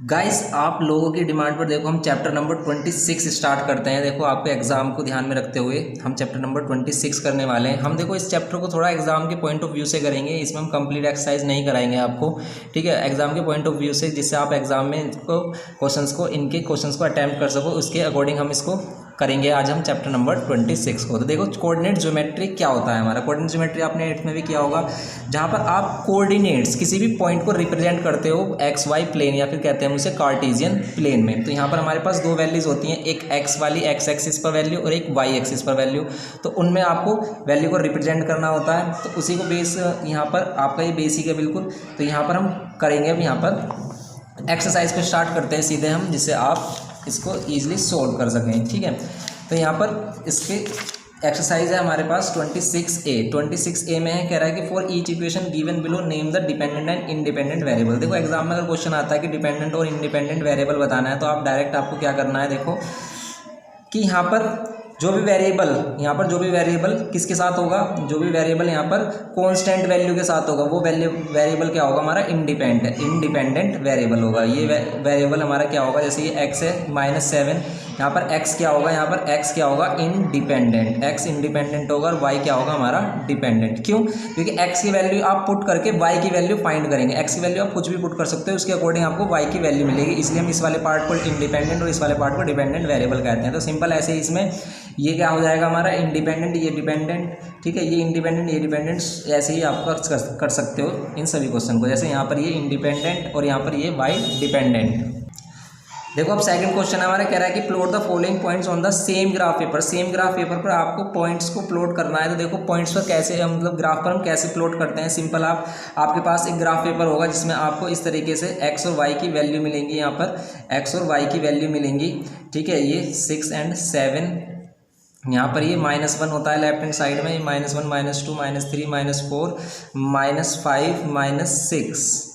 Guys आप लोगों की डिमांड पर देखो हम चैप्टर नंबर 26 स्टार्ट करते हैं। देखो आपके एग्जाम को ध्यान में रखते हुए हम चैप्टर नंबर 26 करने वाले हैं। हम देखो इस चैप्टर को थोड़ा एग्जाम के पॉइंट ऑफ व्यू से करेंगे। इसमें हम कंप्लीट एक्सरसाइज नहीं कराएंगे आपको, ठीक है, एग्जाम के पॉइंट ऑफ व्यू से, जिससे आप एग्जाम में इनको इनके क्वेश्चंस को अटैम्प्ट कर सको। उसके अकॉर्डिंग हम इसको करेंगे आज हम चैप्टर नंबर 26 को। तो देखो कोऑर्डिनेट ज्योमेट्री क्या होता है हमारा। कोऑर्डिनेट ज्योमेट्री आपने 8th में भी किया होगा, जहाँ पर आप कोऑर्डिनेट्स किसी भी पॉइंट को रिप्रेजेंट करते हो एक्स वाई प्लेन, या फिर कहते हैं उसे कार्टेशियन प्लेन में। तो यहाँ पर हमारे पास दो वैल्यूज होती हैं, एक एक्स वाली एक्स एक्सिस पर वैल्यू और एक वाई एक्सिस पर वैल्यू। तो उनमें आपको वैल्यू को रिप्रेजेंट करना होता है। तो उसी को बेस यहाँ पर आपका ये बेसिक है बिल्कुल। तो यहाँ पर हम करेंगे, अब यहाँ पर एक्सरसाइज को स्टार्ट करते हैं सीधे हम, जिससे आप इसको ईजिली सोल्व कर सकें, ठीक है। तो यहाँ पर इसके एक्सरसाइज है हमारे पास 26A में है, कह रहा है कि for each equation given below name the dependent and independent variable. देखो एग्जाम में अगर क्वेश्चन आता है कि डिपेंडेंट और इंडिपेंडेंट वेरिएबल बताना है, तो आप डायरेक्ट आपको क्या करना है, देखो कि यहाँ पर जो भी वेरिएबल किसके साथ होगा, जो भी वेरिएबल यहाँ पर कांस्टेंट वैल्यू के साथ होगा, वो वेरिएबल क्या होगा हमारा, इंडिपेंडेंट वेरिएबल होगा। ये वेरिएबल हमारा क्या होगा, जैसे ये x है -7, यहाँ पर x क्या होगा, यहाँ पर x क्या होगा, इंडिपेंडेंट, x इंडिपेंडेंट होगा और y क्या होगा हमारा डिपेंडेंट। क्यों? क्योंकि x की वैल्यू आप पुट करके y की वैल्यू फाइंड करेंगे। x की वैल्यू आप कुछ भी पुट कर सकते हो, उसके अकॉर्डिंग आपको y की वैल्यू मिलेगी। इसलिए हम इस वाले पार्ट को इंडिपेंडेंट और इस वाले पार्ट को डिपेंडेंट वेरिएबल कहते हैं। तो सिंपल ऐसे ही इसमें ये क्या हो जाएगा हमारा, इंडिपेंडेंट ये डिपेंडेंट, ठीक है, ये इंडिपेंडेंट ये डिपेंडेंट, ऐसे ही आप कर सकते हो इन सभी क्वेश्चन को। जैसे यहाँ पर ये इंडिपेंडेंट और यहाँ पर ये वाई डिपेंडेंट। देखो अब सेकंड क्वेश्चन हमारा कह रहा है कि plot the following points on the same graph paper. Same graph paper पर आपको पॉइंट्स को प्लॉट करना है। तो देखो पॉइंट्स पर कैसे, मतलब ग्राफ पर हम कैसे प्लॉट करते हैं। सिंपल, आपके पास एक ग्राफ पेपर होगा जिसमें आपको इस तरीके से एक्स और वाई की वैल्यू मिलेंगी। यहाँ पर एक्स और वाई की वैल्यू मिलेंगी, ठीक है। ये 6 और 7, यहाँ पर ये -1 होता है लेफ्ट हैंड साइड में, ये -1 -2 -3 -4 -5 -6,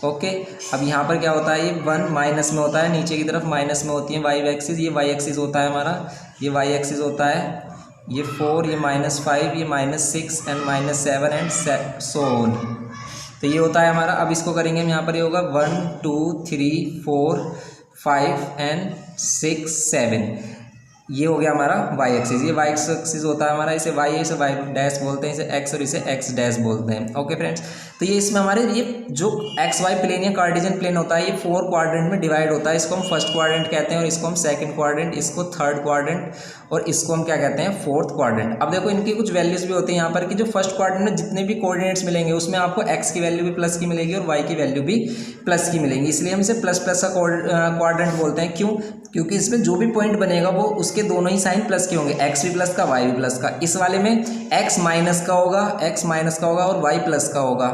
ओके। अब यहाँ पर क्या होता है, ये 1 माइनस में होता है, नीचे की तरफ माइनस में होती है वाई एक्सिस, ये वाई एक्सिस होता है हमारा, ये वाई एक्सिस होता है, ये 4, ये -5, ये -6 एंड -7 एंड सो ऑन। तो ये होता है हमारा। अब इसको करेंगे हम, यहाँ पर ये होगा 1 2 3 4 5 एंड 6 7। ये हो गया हमारा वाई एक्सिस, ये वाई एक्सिस होता है हमारा, इसे वाई है, इसे वाई डैश बोलते हैं, इसे एक्स और इसे एक्स डैश बोलते हैं। ओके फ्रेंड्स, तो ये इसमें हमारे ये जो एक्स वाई प्लेन या कार्टेशियन प्लेन होता है, ये 4 क्वाड्रेंट में डिवाइड होता है। इसको हम फर्स्ट क्वाड्रेंट कहते हैं और इसको हम सेकंड क्वाड्रेंट, इसको थर्ड क्वाड्रेंट और इसको हम क्या कहते हैं, फोर्थ क्वाड्रेंट। अब देखो इनकी कुछ वैल्यूज भी होती हैं यहाँ पर कि जो फर्स्ट क्वाड्रेंट में जितने भी कोऑर्डिनेट्स मिलेंगे उसमें आपको एक्स की वैल्यू भी प्लस की मिलेगी और वाई की वैल्यू भी प्लस की मिलेंगी। इसलिए हम इसे प्लस प्लस का क्वाड्रेंट बोलते हैं। क्यों? क्योंकि इसमें जो भी पॉइंट बनेगा वो उसके दोनों ही साइन प्लस के होंगे, एक्स भी प्लस का वाई भी प्लस का। इस वाले में एक्स माइनस का होगा और वाई प्लस का होगा।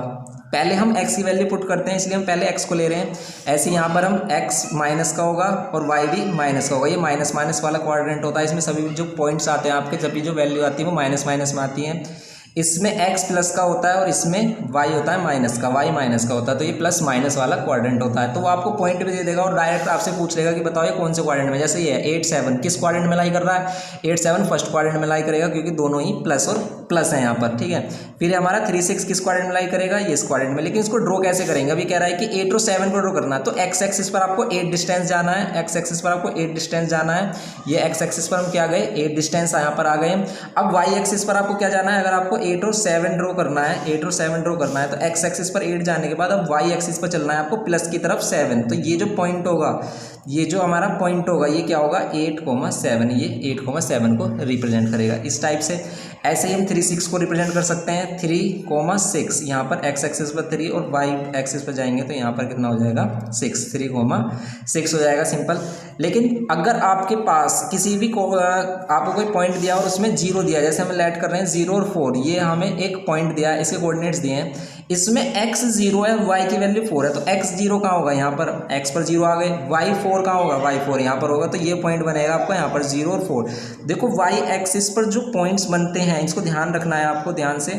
पहले हम x की वैल्यू पुट करते हैं, इसलिए हम पहले x को ले रहे हैं। ऐसे यहाँ पर हम x माइनस का होगा और y भी माइनस का होगा। ये माइनस माइनस वाला क्वाड्रेंट होता है। इसमें सभी जो पॉइंट्स आते हैं आपके, जब भी जो वैल्यू आती है वो माइनस माइनस में आती है। इसमें x प्लस का होता है और इसमें y होता है माइनस का, y माइनस का होता है। तो ये प्लस माइनस वाला क्वाड्रेंट होता है। तो वो आपको पॉइंट भी दे देगा और डायरेक्ट आपसे पूछ लेगा कि बताओ ये कौन से क्वाड्रेंट में। जैसे ये 8 7 किस क्वाड्रेंट में लाई कर रहा है, 8 7 फर्स्ट क्वाड्रेंट में लाई करेगा, क्योंकि दोनों ही प्लस और प्लस है यहाँ पर, ठीक है। फिर हमारा 3 6 किस क्वाड्रेंट में लाई करेगा, ये इस क्वाड्रेंट में। लेकिन इसको ड्रॉ कैसे करेंगे, अभी कह रहा है कि 8 और 7 को ड्रॉ करना है। तो एक्स एक्सिस पर आपको 8 डिस्टेंस जाना है, एक्स एक्सिस पर आपको 8 डिस्टेंस जाना है। ये एक्स एक्सिस पर हम क्या गए, 8 डिस्टेंस यहाँ पर आ गए। अब वाई एक्सिस पर आपको क्या जाना है, अगर आपको 8 और 7 ड्रॉ करना है, 8 और 7 ड्रॉ करना है, तो एक्स एक्सिस पर 8 जाने के बाद अब वाई एक्सिस पर चलना है आपको प्लस की तरफ 7। तो ये जो पॉइंट होगा, ये जो हमारा पॉइंट होगा, ये क्या होगा, 8,7, ये 8,7 को रिप्रेजेंट करेगा इस टाइप से। ऐसे ही हम 3 6 को रिप्रेजेंट कर सकते हैं, 3,6। यहाँ पर एक्स एक्सिस पर 3 और वाई एक्सिस पर जाएंगे तो यहाँ पर कितना हो जाएगा, 6, 3,6 हो जाएगा, सिंपल। लेकिन अगर आपके पास किसी भी आपको कोई पॉइंट दिया और उसमें 0 दिया, जैसे हम लेट कर रहे हैं 0 और 4, ये हमें एक पॉइंट दिया है, इसके कोऑर्डिनेट्स दिए हैं, इसमें x 0 है और y की वैल्यू 4 है। तो x 0 कहाँ होगा, यहाँ पर x पर 0 आ गए, y 4 कहाँ होगा, y 4 यहाँ पर होगा। तो ये पॉइंट बनेगा आपको यहाँ पर 0 और 4। देखो y एक्सिस पर जो पॉइंट्स बनते हैं इसको ध्यान रखना है आपको ध्यान से।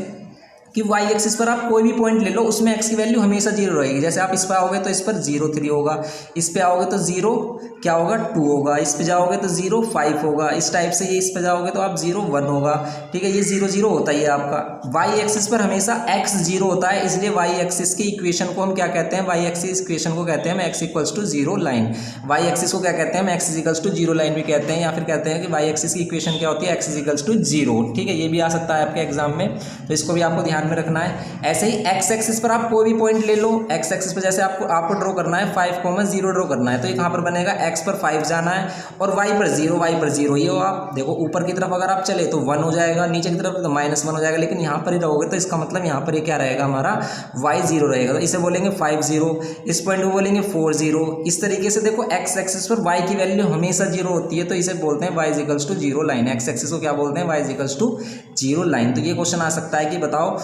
कि वाई एक्सिस पर आप कोई भी पॉइंट ले लो, उसमें एक्स की वैल्यू हमेशा जीरो रहेगी। जैसे आप इस पर आओगे तो इस पर 0.3 होगा, इस पे आओगे तो 0 क्या होगा 2 होगा, इस पे जाओगे तो 0.5 होगा, इस टाइप से ये इस पे जाओगे तो आप 0.1 होगा, ठीक है। ये 0.0 होता ही है आपका। वाई एक्सिस पर हमेशा एक्स 0 होता है, इसलिए वाई एक्सिस की इक्वेशन को हम क्या कहते हैं, वाई एक्सिस इक्वेशन को कहते हैं हम x equals to 0 line. Y axis को क्या कहते हैं हम एक्स इक्वल्स टू 0 लाइन भी कहते हैं, या फिर कहते हैं कि वाई एक्सिस की इक्वेशन क्या होती है एक्स इक्वल्स टू 0, ठीक है। ये भी आ सकता है आपके एग्जाम में, तो इसको भी आपको ध्यान में रखना है। ऐसे ही एक्स एक्सिस पर आप कोई भी पॉइंट ले लो, एक्स एक्सिस पर जैसे आपको ड्रॉ करना है 5,0 ड्रॉ करना है, तो ये कहाँ पर बनेगा, एक्स पर 5 जाना है और वाई पर 0, वाई पर 0। ये हो आप देखो ऊपर की तरफ अगर आप चले तो 1 हो जाएगा, नीचे की तरफ तो -1 हो जाएगा, लेकिन यहाँ पर ही रहोगे तो इसका मतलब यहाँ पर ये क्या रहेगा हमारा y 0 रहेगा, तो इसे बोलेंगे 50, इस पॉइंट को बोलेंगे 40। इस तरीके से देखो एक्स एक्सिस पर y की वैल्यू हमेशा 0 होती है, तो इसे बोलते हैं y equals to 0 line. X axis को क्या बोलते हैं, y इक्वल्स टू 0 लाइन। तो ये क्वेश्चन आ सकता है कि बताओ,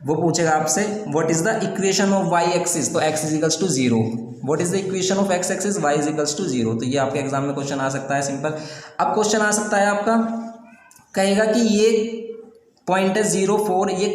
वो पूछेगा आपसे what is the equation of y axis, तो x equals to 0। What is the equation of x axis, y equals to 0। तो ये आपके एग्जाम में क्वेश्चन आ सकता है सिंपल। अब क्वेश्चन आ सकता है आपका, कहेगा कि ये पॉइंट है 0.4, ये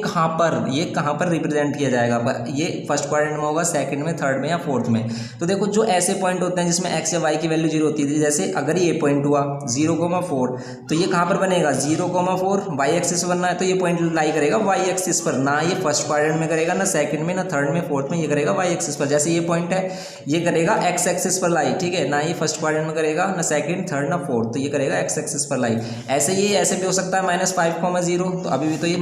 कहाँ पर रिप्रेजेंट किया जाएगा आपका, ये फर्स्ट क्वाड्रेंट में होगा, सेकंड में, थर्ड में या फोर्थ में। तो देखो जो ऐसे पॉइंट होते हैं जिसमें एक्स या वाई की वैल्यू 0 होती है, जैसे अगर ये पॉइंट हुआ 0,4, तो ये कहाँ पर बनेगा 0,4, वाई एक्सिस बनना है तो ये पॉइंट लाई करेगा वाई एक्सिस पर, ना ये फर्स्ट क्वाड्रेंट में करेगा, ना सेकंड में, ना थर्ड में, फोर्थ में, ये करेगा वाई एक्सिस पर। जैसे ये पॉइंट है ये करेगा एक्स एक्सिस पर लाई, ठीक है, ना ये फर्स्ट क्वाड्रेंट में करेगा, ना सेकंड, थर्ड, ना फोर्थ, तो ये करेगा एक्स एक्सिस पर लाई। ऐसे भी हो सकता है -5,0, तो अभी भी तो ये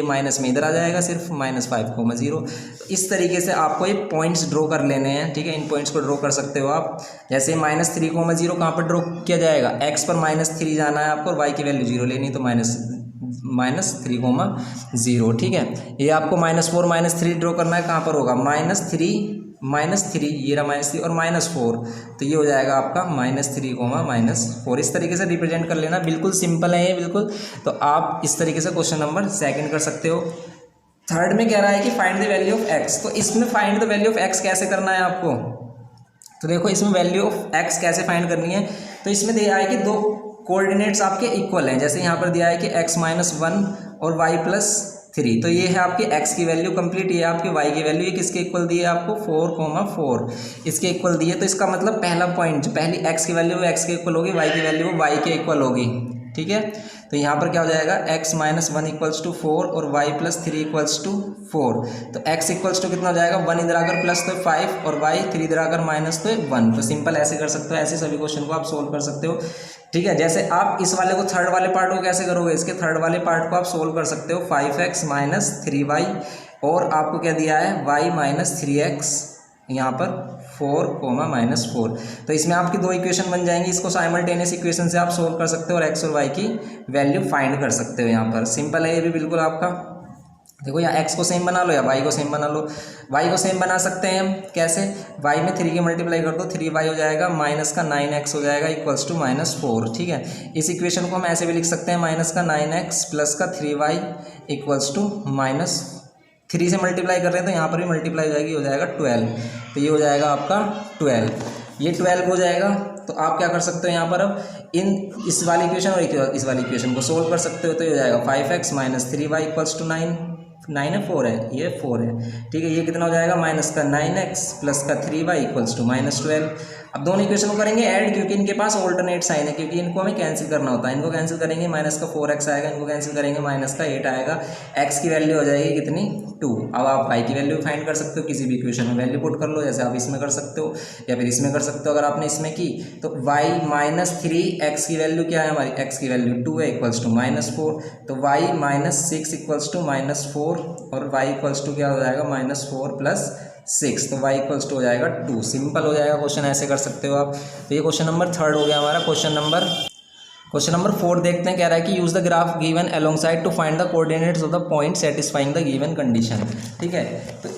माइनस में इधर आ जाएगा सिर्फ -5,0। इस तरीके से आपको ये पॉइंट्स ड्रॉ कर लेने हैं, ठीक है। इन पॉइंट्स को ड्रॉ कर सकते हो आप। जैसे -3,0 कहाँ पर ड्रॉ किया जाएगा, एक्स पर -3 जाना है आपको और वाई की वैल्यू 0 लेनी, तो -3,0, ठीक है। ये आपको -4 -3 ड्रॉ करना है, कहाँ पर होगा -3 ये रहा -3 और -4, तो ये हो जाएगा आपका -3, -4। इस तरीके से रिप्रेजेंट कर लेना, बिल्कुल सिंपल है ये बिल्कुल। तो आप इस तरीके से क्वेश्चन नंबर 2 कर सकते हो। थर्ड में कह रहा है कि find the value of x, तो इसमें find the value of x कैसे करना है आपको, तो देखो इसमें वैल्यू ऑफ एक्स कैसे फाइंड करनी है। तो इसमें दिया है कि दो कोऑर्डिनेट्स आपके इक्वल हैं, जैसे यहाँ पर दिया है कि x-1 और y+3, तो ये है आपकी x की वैल्यू कंप्लीट, ये आपकी y की वैल्यू, ये किसके इक्वल दी है आपको 4,4 इसके इक्वल दी है। तो इसका मतलब पहला पॉइंट जो पहली x की वैल्यू वो x के इक्वल होगी, y की वैल्यू वो y के इक्वल होगी, ठीक है। तो यहाँ पर क्या हो जाएगा x-1 इक्वल्स टू 4 और y+3 इक्वल्स टू 4, तो x इक्वल्स टू कितना हो जाएगा 1 इधर आकर प्लस तो 5 और y 3 इधर आकर माइनस तो 1। तो सिंपल ऐसे कर सकते हो, ऐसे सभी क्वेश्चन को आप सोल्व कर सकते हो, ठीक है। जैसे आप इस वाले को थर्ड वाले पार्ट को कैसे करोगे, इसके थर्ड वाले पार्ट को आप सोल्व कर सकते हो 5x - 3y और आपको क्या दिया है y - 3x यहाँ पर 4,-4, तो इसमें आपकी दो इक्वेशन बन जाएंगी। इसको साइमल्टेनियस इक्वेशन से आप सोल्व कर सकते हो और x और y की वैल्यू फाइंड कर सकते हो। यहाँ पर सिंपल है ये भी बिल्कुल आपका। देखो यहाँ x को सेम बना लो या y को सेम बना लो। y को सेम बना सकते हैं हम कैसे, y में 3 की मल्टीप्लाई कर दो, 3y हो जाएगा, माइनस का 9x हो जाएगा इक्वल्स टू -4, ठीक है। इस इक्वेशन को हम ऐसे भी लिख सकते हैं, माइनस का 9x प्लस का 3y इक्वल्स टू -3 से मल्टीप्लाई कर रहे हैं तो यहाँ पर भी मल्टीप्लाई हो जाएगी, हो जाएगा 12, तो ये हो जाएगा आपका 12, ये 12 हो जाएगा। तो आप क्या कर सकते हो यहाँ पर अब इस वाली इक्वेशन और इस वाली इक्वेशन को सोल्व कर सकते हो, तो ये हो जाएगा 5x - 3y इक्वल्स टू 9 है 4 है, ये 4 है, ठीक है। ये कितना हो जाएगा माइनस का 9x प्लस का 3y इक्वल्स टू -12। अब दोनों इक्वेशन को करेंगे ऐड, क्योंकि इनके पास ऑल्टरनेट साइन है, क्योंकि इनको हमें कैंसिल करना होता है। इनको कैंसिल करेंगे माइनस का 4x आएगा, इनको कैंसिल करेंगे माइनस का 8 आएगा, x की वैल्यू हो जाएगी कितनी 2। अब आप y की वैल्यू फाइंड कर सकते हो, किसी भी इक्वेशन में वैल्यू पुट कर लो, जैसे आप इसमें कर सकते हो या फिर इसमें कर सकते हो। अगर आपने इसमें की तो y - 3x की वैल्यू क्या है हमारी, x की वैल्यू 2 है इक्वल्स टू -4, तो y - 6 इक्वल्स टू -4 और y इक्वल्स टू क्या हो जाएगा -4 + 6, तो y इक्वल्स टू हो जाएगा 2। सिंपल हो जाएगा क्वेश्चन, ऐसे कर सकते हो आप। तो ये क्वेश्चन नंबर 3 हो गया हमारा। क्वेश्चन नंबर 4 देखते हैं, कह रहा है कि use the graph given alongside to find the coordinates of the point satisfying the given condition, ठीक है। तो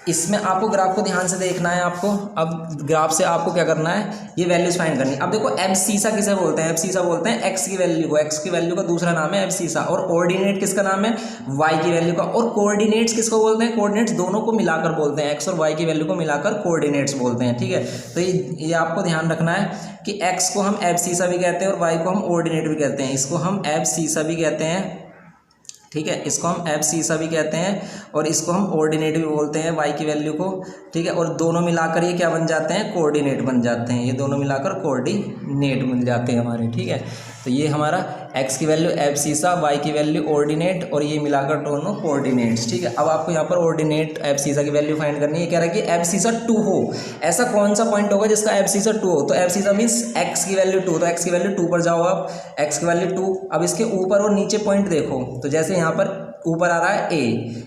इसमें आपको ग्राफ को ध्यान से देखना है आपको। अब ग्राफ से आपको क्या करना है, ये वैल्यूज फाइंड करनी है। अब देखो एब्सीसा किसे बोलते हैं, एब्सीसा बोलते हैं एक्स की वैल्यू को, एक्स की वैल्यू का दूसरा नाम है एब्सीसा, और ऑर्डिनेट किसका नाम है वाई की वैल्यू का। और कोऑर्डिनेट्स किसको बोलते हैं, कोऑर्डिनेट्स दोनों को मिलाकर बोलते हैं, एक्स और वाई की वैल्यू को मिलाकर कोऑर्डिनेट्स बोलते हैं, ठीक है। तो ये आपको ध्यान रखना है कि एक्स को हम एब्सीसा भी कहते हैं और वाई को हम ऑर्डिनेट भी कहते हैं। इसको हम एब्सीसा भी कहते हैं, ठीक है। इसको हम एफ सीसा भी कहते हैं और इसको हम ऑर्डिनेट भी बोलते हैं वाई की वैल्यू को, ठीक है। और दोनों मिलाकर ये क्या बन जाते हैं, कोऑर्डिनेट बन जाते हैं, ये दोनों मिलाकर कोऑर्डिनेट मिल जाते हैं हमारे, ठीक है। तो ये हमारा एक्स की वैल्यू एफ सीसा, वाई की वैल्यू ऑर्डिनेट और ये मिलाकर दोनों कोऑर्डिनेट्स, ठीक है। अब आपको यहाँ पर ऑर्डिनेट एफ सीसा की वैल्यू फाइंड करनी है। कह रहा है कि एफ सीसा 2 हो, ऐसा कौन सा पॉइंट होगा जिसका एफ सीसा 2 हो। तो एफ सीसा मीन्स एक्स की वैल्यू 2, तो एक्स की वैल्यू 2 पर जाओ आप, एक्स की वैल्यू 2। अब इसके ऊपर और नीचे पॉइंट देखो, तो जैसे यहाँ पर ऊपर आ रहा है ए,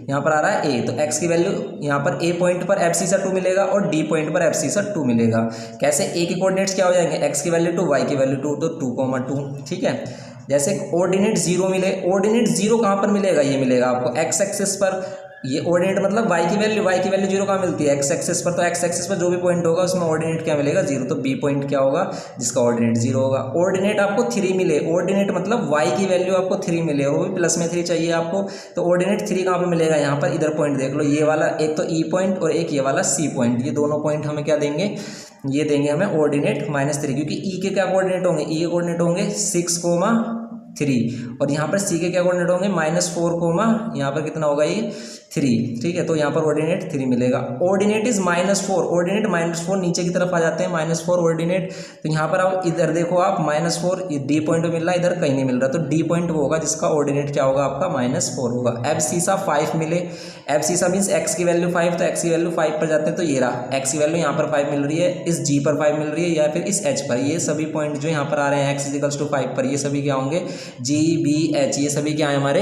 यहाँ पर आ रहा है ए, तो x की वैल्यू यहाँ पर ए पॉइंट पर एफ सीसा 2 मिलेगा और डी पॉइंट पर एफ सीसा 2 मिलेगा। कैसे, ए के कोऑर्डिनेट्स क्या हो जाएंगे, x की वैल्यू 2, y की वैल्यू 2, तो 2,2, ठीक है। जैसे ऑर्डिनेट 0 मिले, ऑर्डिनेट 0 कहाँ पर मिलेगा, ये मिलेगा आपको x एक्सिस पर। ये ऑर्डिनेट मतलब y की वैल्यू 0 कहाँ मिलती है, x एक्सिस पर। तो x एक्सिस पर जो भी पॉइंट होगा उसमें ऑर्डिनेट क्या मिलेगा, 0, तो b पॉइंट क्या होगा जिसका ऑर्डिनेट 0 होगा। ऑर्डिनेट आपको 3 मिले, ऑर्डिनेट मतलब y की वैल्यू आपको 3 मिले और वो भी प्लस में 3 चाहिए आपको, तो ऑर्डिनेट 3 कहाँ पर मिलेगा, यहाँ पर इधर पॉइंट देख लो, ये वाला एक तो e पॉइंट और एक ये वाला c पॉइंट, ये दोनों पॉइंट हमें क्या देंगे, ये देंगे हमें ऑर्डिनेट -3, क्योंकि e के क्या कोऑर्डिनेट होंगे, e के कोऑर्डिनेट होंगे 6,3 और यहाँ पर c के क्या कोऑर्डिनेट होंगे -4, यहाँ पर कितना होगा ये 3, ठीक है। तो यहाँ पर ऑर्डिनेट 3 मिलेगा। ऑर्डिनेट इज -4, ऑर्डिनेट -4 नीचे की तरफ आ जाते हैं, -4 ऑर्डिनेट। तो यहाँ पर आप इधर देखो आप -4 डी पॉइंट मिल रहा है, इधर कहीं नहीं मिल रहा, तो डी पॉइंट वो होगा जिसका ऑर्डिनेट क्या होगा आपका -4 होगा। एफ सीसा 5 मिले, एफ सीसा मीन्स एक्स की वैल्यू 5, तो एक्स की वैल्यू 5 पर जाते हैं, तो ये रहा एक्स की वैल्यू यहाँ पर 5 मिल रही है, इस जी पर 5 मिल रही है या फिर इस एच पर। ये सभी पॉइंट जो यहाँ पर आ रहे हैं एक्स इक्वल्स टू 5 पर, ये सभी क्या होंगे, जी बी एच, ये सभी क्या है हमारे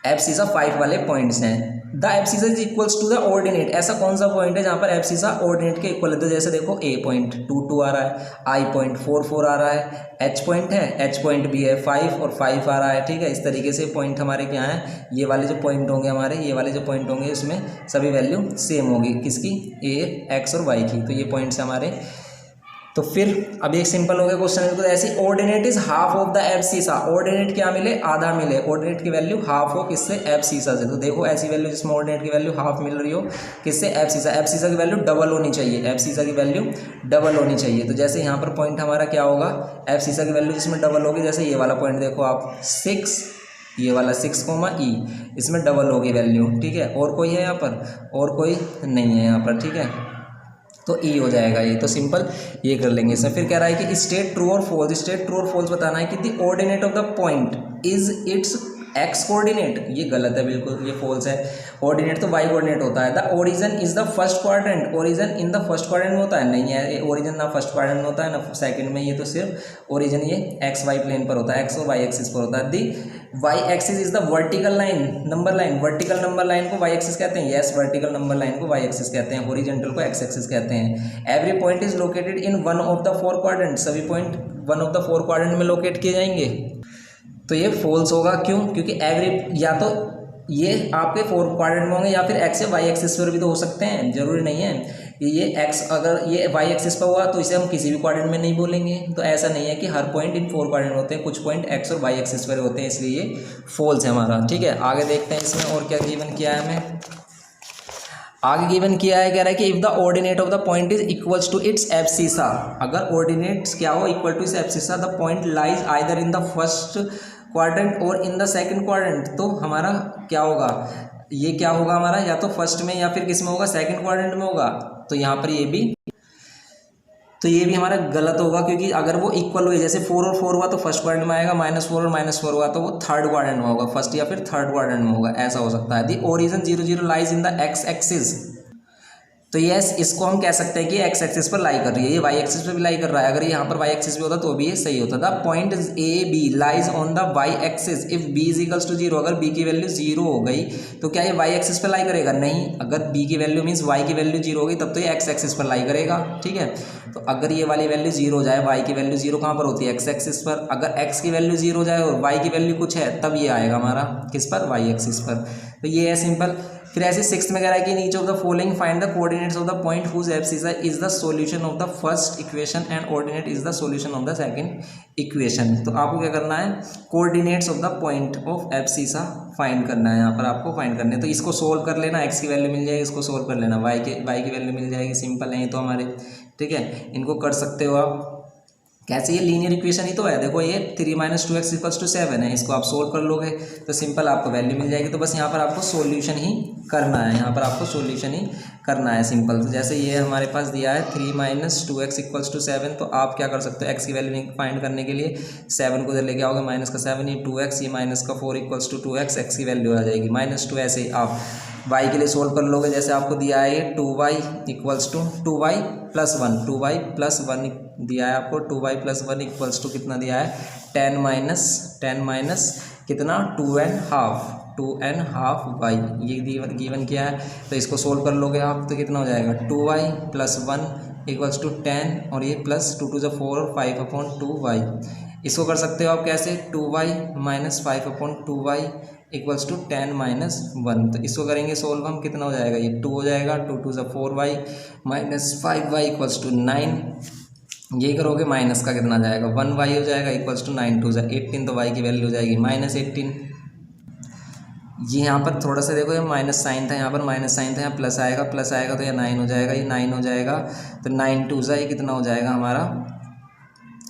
एफ सीसा 5 वाले पॉइंट्स हैं। The abscissa is equals to the ordinate, ऐसा कौन सा पॉइंट है जहाँ पर एफ सीसा ऑर्डिनेट के इक्वल है। तो जैसे देखो ए पॉइंट 2 आ रहा है, आई पॉइंट 4 आ रहा है, एच पॉइंट है, एच पॉइंट भी है 5 और 5 आ रहा है, ठीक है। इस तरीके से पॉइंट हमारे क्या हैं, ये वाले जो पॉइंट होंगे हमारे, ये वाले जो पॉइंट होंगे उसमें सभी वैल्यू सेम होगी, किसकी, ए एक्स और वाई की। तो ये पॉइंट्स हमारे। तो फिर अब एक सिंपल हो गया क्वेश्चन, तो ऐसे ordinate is half of the F सीसा, ऑर्डिनेट क्या मिले, आधा मिले, ऑर्डिनेट की वैल्यू हाफ हो किससे, एफ सीसा से। तो देखो ऐसी वैल्यू जिसमें ऑर्डिनेट की वैल्यू हाफ मिल रही हो किससे, एफ सीसा, एफ सीसा की वैल्यू डबल होनी चाहिए, एफ सीसा की वैल्यू डबल होनी चाहिए। तो जैसे यहाँ पर पॉइंट हमारा क्या होगा, एफ सीसा की वैल्यू जिसमें डबल होगी, जैसे ये वाला पॉइंट देखो आप 6, ये वाला 6, ई, इसमें डबल होगी वैल्यू, ठीक है। और कोई है यहाँ पर, और कोई नहीं है यहाँ पर, ठीक है, तो ई हो जाएगा ये। तो सिंपल ये कर लेंगे इसमें। फिर कह रहा है कि स्टेट ट्रू और फॉल्स, स्टेट ट्रू और फॉल्स बताना है कि the ordinate of the point is it's x coordinate, ये गलत है बिल्कुल, ये फॉल्स है। ऑर्डिनेट तो वाई कोऑर्डिनेट होता है। The origin is the first quadrant, origin in the first quadrant में होता है, नहीं है, ओरिजिन ना फर्स्ट क्वाड्रेंट में होता है ना सेकंड में, ये तो सिर्फ ओरिजिन ये एक्स वाई प्लेन पर होता है, एक्स और वाई एक्सिस पर होता है। The y axis is the vertical line, number line, vertical number line को वाई एक्सिस कहते हैं, यस, वर्टिकल नंबर लाइन को वाई एक्सिस कहते हैं, हॉरिजॉन्टल को एक्स एक्सिस कहते हैं। Every point is located in one of the 4 quadrant, सभी point one of the 4 quadrant में लोकेट किए जाएंगे। तो ये फॉल्स होगा, क्यों, क्योंकि एवरी, या तो ये आपके 4 क्वाड्रेंट में होंगे या फिर एक्स या वाई एक्सिस पर भी तो हो सकते हैं, जरूरी नहीं है कि ये एक्स, अगर ये वाई एक्सिस पर हुआ तो इसे हम किसी भी क्वाड्रेंट में नहीं बोलेंगे। तो ऐसा नहीं है कि हर पॉइंट इन 4 क्वाड्रेंट होते हैं, कुछ पॉइंट एक्स और वाई एक्सिस पर होते हैं, इसलिए ये फॉल्स है हमारा, ठीक है। आगे देखते हैं इसमें और क्या गिवन किया है हमें। आगे गिवन किया है, कह रहा है कि if the ordinate of the point is equals to its abscissa, अगर ऑर्डिनेट्स क्या हो, equal to its abscissa, the point lies either in the first quadrant और इन द सेकंड क्वाड्रेंट। तो हमारा क्या होगा, ये क्या होगा हमारा, या तो फर्स्ट में या फिर किस में होगा, सेकंड क्वाड्रेंट में होगा। तो यहाँ पर ये भी हमारा गलत होगा, क्योंकि अगर वो इक्वल हुए, जैसे 4 और 4 हुआ तो फर्स्ट क्वाड्रेंट में आएगा, -4 और -4 हुआ तो वो थर्ड क्वाड्रेंट में होगा, फर्स्ट या फिर थर्ड क्वाड्रेंट में होगा, ऐसा हो सकता है। The origin 0 0 lies in the x axis, तो यस, इसको हम कह सकते हैं कि एक्स एक्सिस पर लाई कर रही है, ये वाई एक्सिस पर भी लाई कर रहा है। अगर यहाँ पर वाई एक्सिस भी होता तो भी ये सही होता। The point A B lies on the Y axis if B is equals to 0, अगर बी की वैल्यू 0 हो गई तो क्या ये वाई एक्सिस पर लाई करेगा, नहीं। अगर बी की वैल्यू मीन्स वाई की वैल्यू 0 होगी तब तो ये एक्स एक्सिस पर लाई करेगा, ठीक है। तो अगर ये वाली वैल्यू 0 हो जाए, वाई की वैल्यू 0 कहाँ पर होती है, एक्स एक्सिस पर। अगर एक्स की वैल्यू 0 हो जाए और वाई की वैल्यू कुछ है तब ये आएगा हमारा किस पर, वाई एक्सिस पर। तो ये है सिंपल। फिर ऐसे 6th में कह रहा है कि each of the following find the coordinates of the point whose abscissa is the solution of the first equation and ordinate is the solution of the second equation. तो आपको क्या करना है, coordinates of the point of abscissa find करना है, यहाँ पर आपको फाइंड करने। तो इसको सोल्व कर लेना, एक्स की वैल्यू मिल जाएगी, इसको सोल्व कर लेना, वाई की वैल्यू मिल जाएगी, सिंपल है ये तो हमारे, ठीक है। इनको कर सकते हो आप। कैसे, ये लीनियर इक्वेशन ही तो है। देखो ये 3 - 2x = 7 है, इसको आप सोल्व कर लोगे तो सिंपल आपको वैल्यू मिल जाएगी। तो बस यहाँ पर आपको सॉल्यूशन ही करना है, यहाँ पर आपको सॉल्यूशन ही करना है सिंपल। तो जैसे ये हमारे पास दिया है 3 - 2x = 7, तो आप क्या कर सकते हो, x की वैल्यू फाइंड करने के लिए 7 को इधर लेके आओगे, -7, ये 2x, ये -4 = 2x, x की वैल्यू आ जाएगी -2। ऐसे आप y के लिए सोल्व कर लोगे। जैसे आपको दिया है ये 2y = 2y + 1, 2y + 1 दिया है आपको, 2y + 1 = कितना दिया है, 10 माइनस कितना 2.5y, ये गिवन किया है। तो इसको सोल्व कर लोगे आप तो कितना हो जाएगा, 2y + 1 = 10 और ये प्लस 2 × 4 और 5/2y। इसको कर सकते हो आप कैसे, 2y - 5/2y = 10 - 1। तो इसको करेंगे सोल्व हम, कितना हो जाएगा, ये 2 हो जाएगा, 2 × 2 = 4y - 5y = 9। ये करोगे माइनस का कितना जाएगा, 1y हो जाएगा, = 9 × 2 = 18, तो y की वैल्यू हो जाएगी -18। ये यहाँ पर थोड़ा सा देखो, ये माइनस साइन था, यहाँ पर माइनस साइन था, यहाँ प्लस आएगा तो ये 9 हो जाएगा, ये 9 हो जाएगा। तो 9 × 2 = ये कितना हो जाएगा हमारा,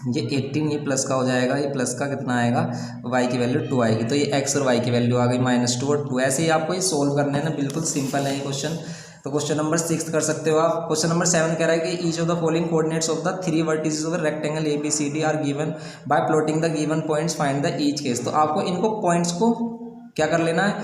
ये 18, ये प्लस का हो जाएगा, ये प्लस का कितना आएगा, y की वैल्यू 2 आएगी। तो ये x और y की वैल्यू आ गई -2 और 2। ऐसे ही आपको ये सोल्व करना है ना, बिल्कुल सिंपल है ये क्वेश्चन। तो क्वेश्चन नंबर 6 कर सकते हो आप। क्वेश्चन नंबर 7 कह रहा है कि each of the following coordinates of the 3 vertices of rectangle ABCD are given by plotting the given points, find the each case. तो आपको इनको पॉइंट्स को क्या कर लेना है,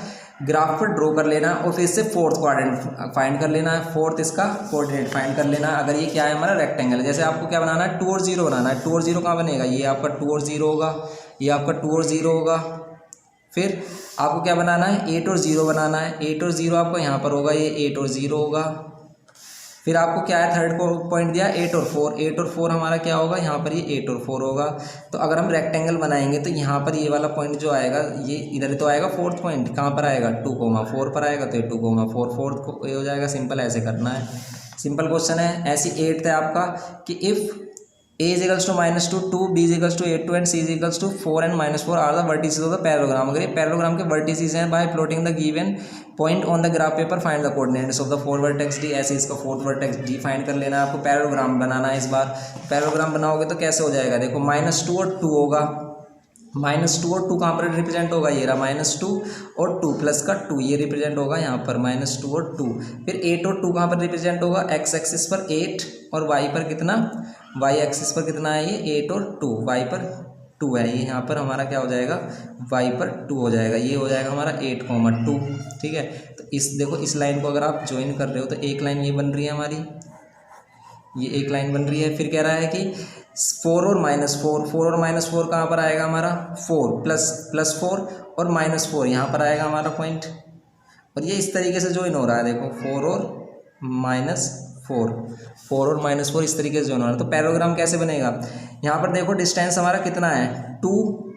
ग्राफ पर ड्रॉ कर लेना है और फिर इससे फोर्थ क्वाड्रेंट फाइंड कर लेना है, फोर्थ इसका कोऑर्डिनेट फाइंड कर लेना है। अगर ये क्या है हमारा रेक्टेंगल, जैसे आपको क्या बनाना है, 2 और 0 बनाना है। 2 और 0 कहाँ बनेगा, ये आपका 2 और 0 होगा, ये आपका 2 और 0 होगा। फिर आपको क्या बनाना है, 8 और 0 बनाना है। 8 और 0 आपको यहाँ पर होगा, ये 8 और 0 होगा। फिर आपको क्या है, थर्ड को पॉइंट दिया 8 और 4। 8 और 4 हमारा क्या होगा, यहाँ पर ये 8 और 4 होगा। तो अगर हम रेक्टेंगल बनाएंगे तो यहाँ पर ये वाला पॉइंट जो आएगा, ये इधर तो आएगा फोर्थ पॉइंट, कहाँ पर आएगा, 2,4 पर आएगा। तो ये 2,4 फोर्थ को ये हो जाएगा। सिंपल ऐसे करना है, सिंपल क्वेश्चन है। ऐसी 8th है आपका कि if a = -2, 2, b = 8, 2 and c = 4 and -4 are the vertices of the parallelogram. अगर ये पैरेललोग्राम के वर्टिसेस हैं, by plotting the given point on the graph paper find the coordinates of the 4 vertex d। ऐसे इसका 4th vertex d find कर लेना है आपको। पैरेललोग्राम बनाना है इस बार। पैरेललोग्राम बनाओगे तो कैसे हो जाएगा, देखो -2 और 2 होगा, -2 और 2 कहाँ पर रिप्रेजेंट होगा, ये रहा -2 और 2 प्लस का 2, ये रिप्रेजेंट होगा यहाँ पर -2 और 2। फिर 8 और 2 कहाँ पर रिप्रेजेंट होगा, x एक्सिस पर 8 और y पर कितना, y एक्सिस पर कितना है, ये 8 और 2, y पर 2 है। ये यहाँ पर हमारा क्या हो जाएगा, y पर 2 हो जाएगा। ये हो जाएगा हमारा 8,2। ठीक है, तो इस देखो इस लाइन को अगर आप ज्वाइन कर रहे हो तो एक लाइन ये बन रही है हमारी, ये एक लाइन बन रही है। फिर कह रहा है कि 4 और -4, 4 और -4 कहाँ पर आएगा हमारा, 4 + 4 और -4 यहाँ पर आएगा हमारा पॉइंट। और ये इस तरीके से ज्वाइन हो रहा है, देखो 4 और -4 इस तरीके से ज्वाइन हो रहा है। तो पैरेललोग्राम कैसे बनेगा, यहाँ पर देखो डिस्टेंस हमारा कितना है, 2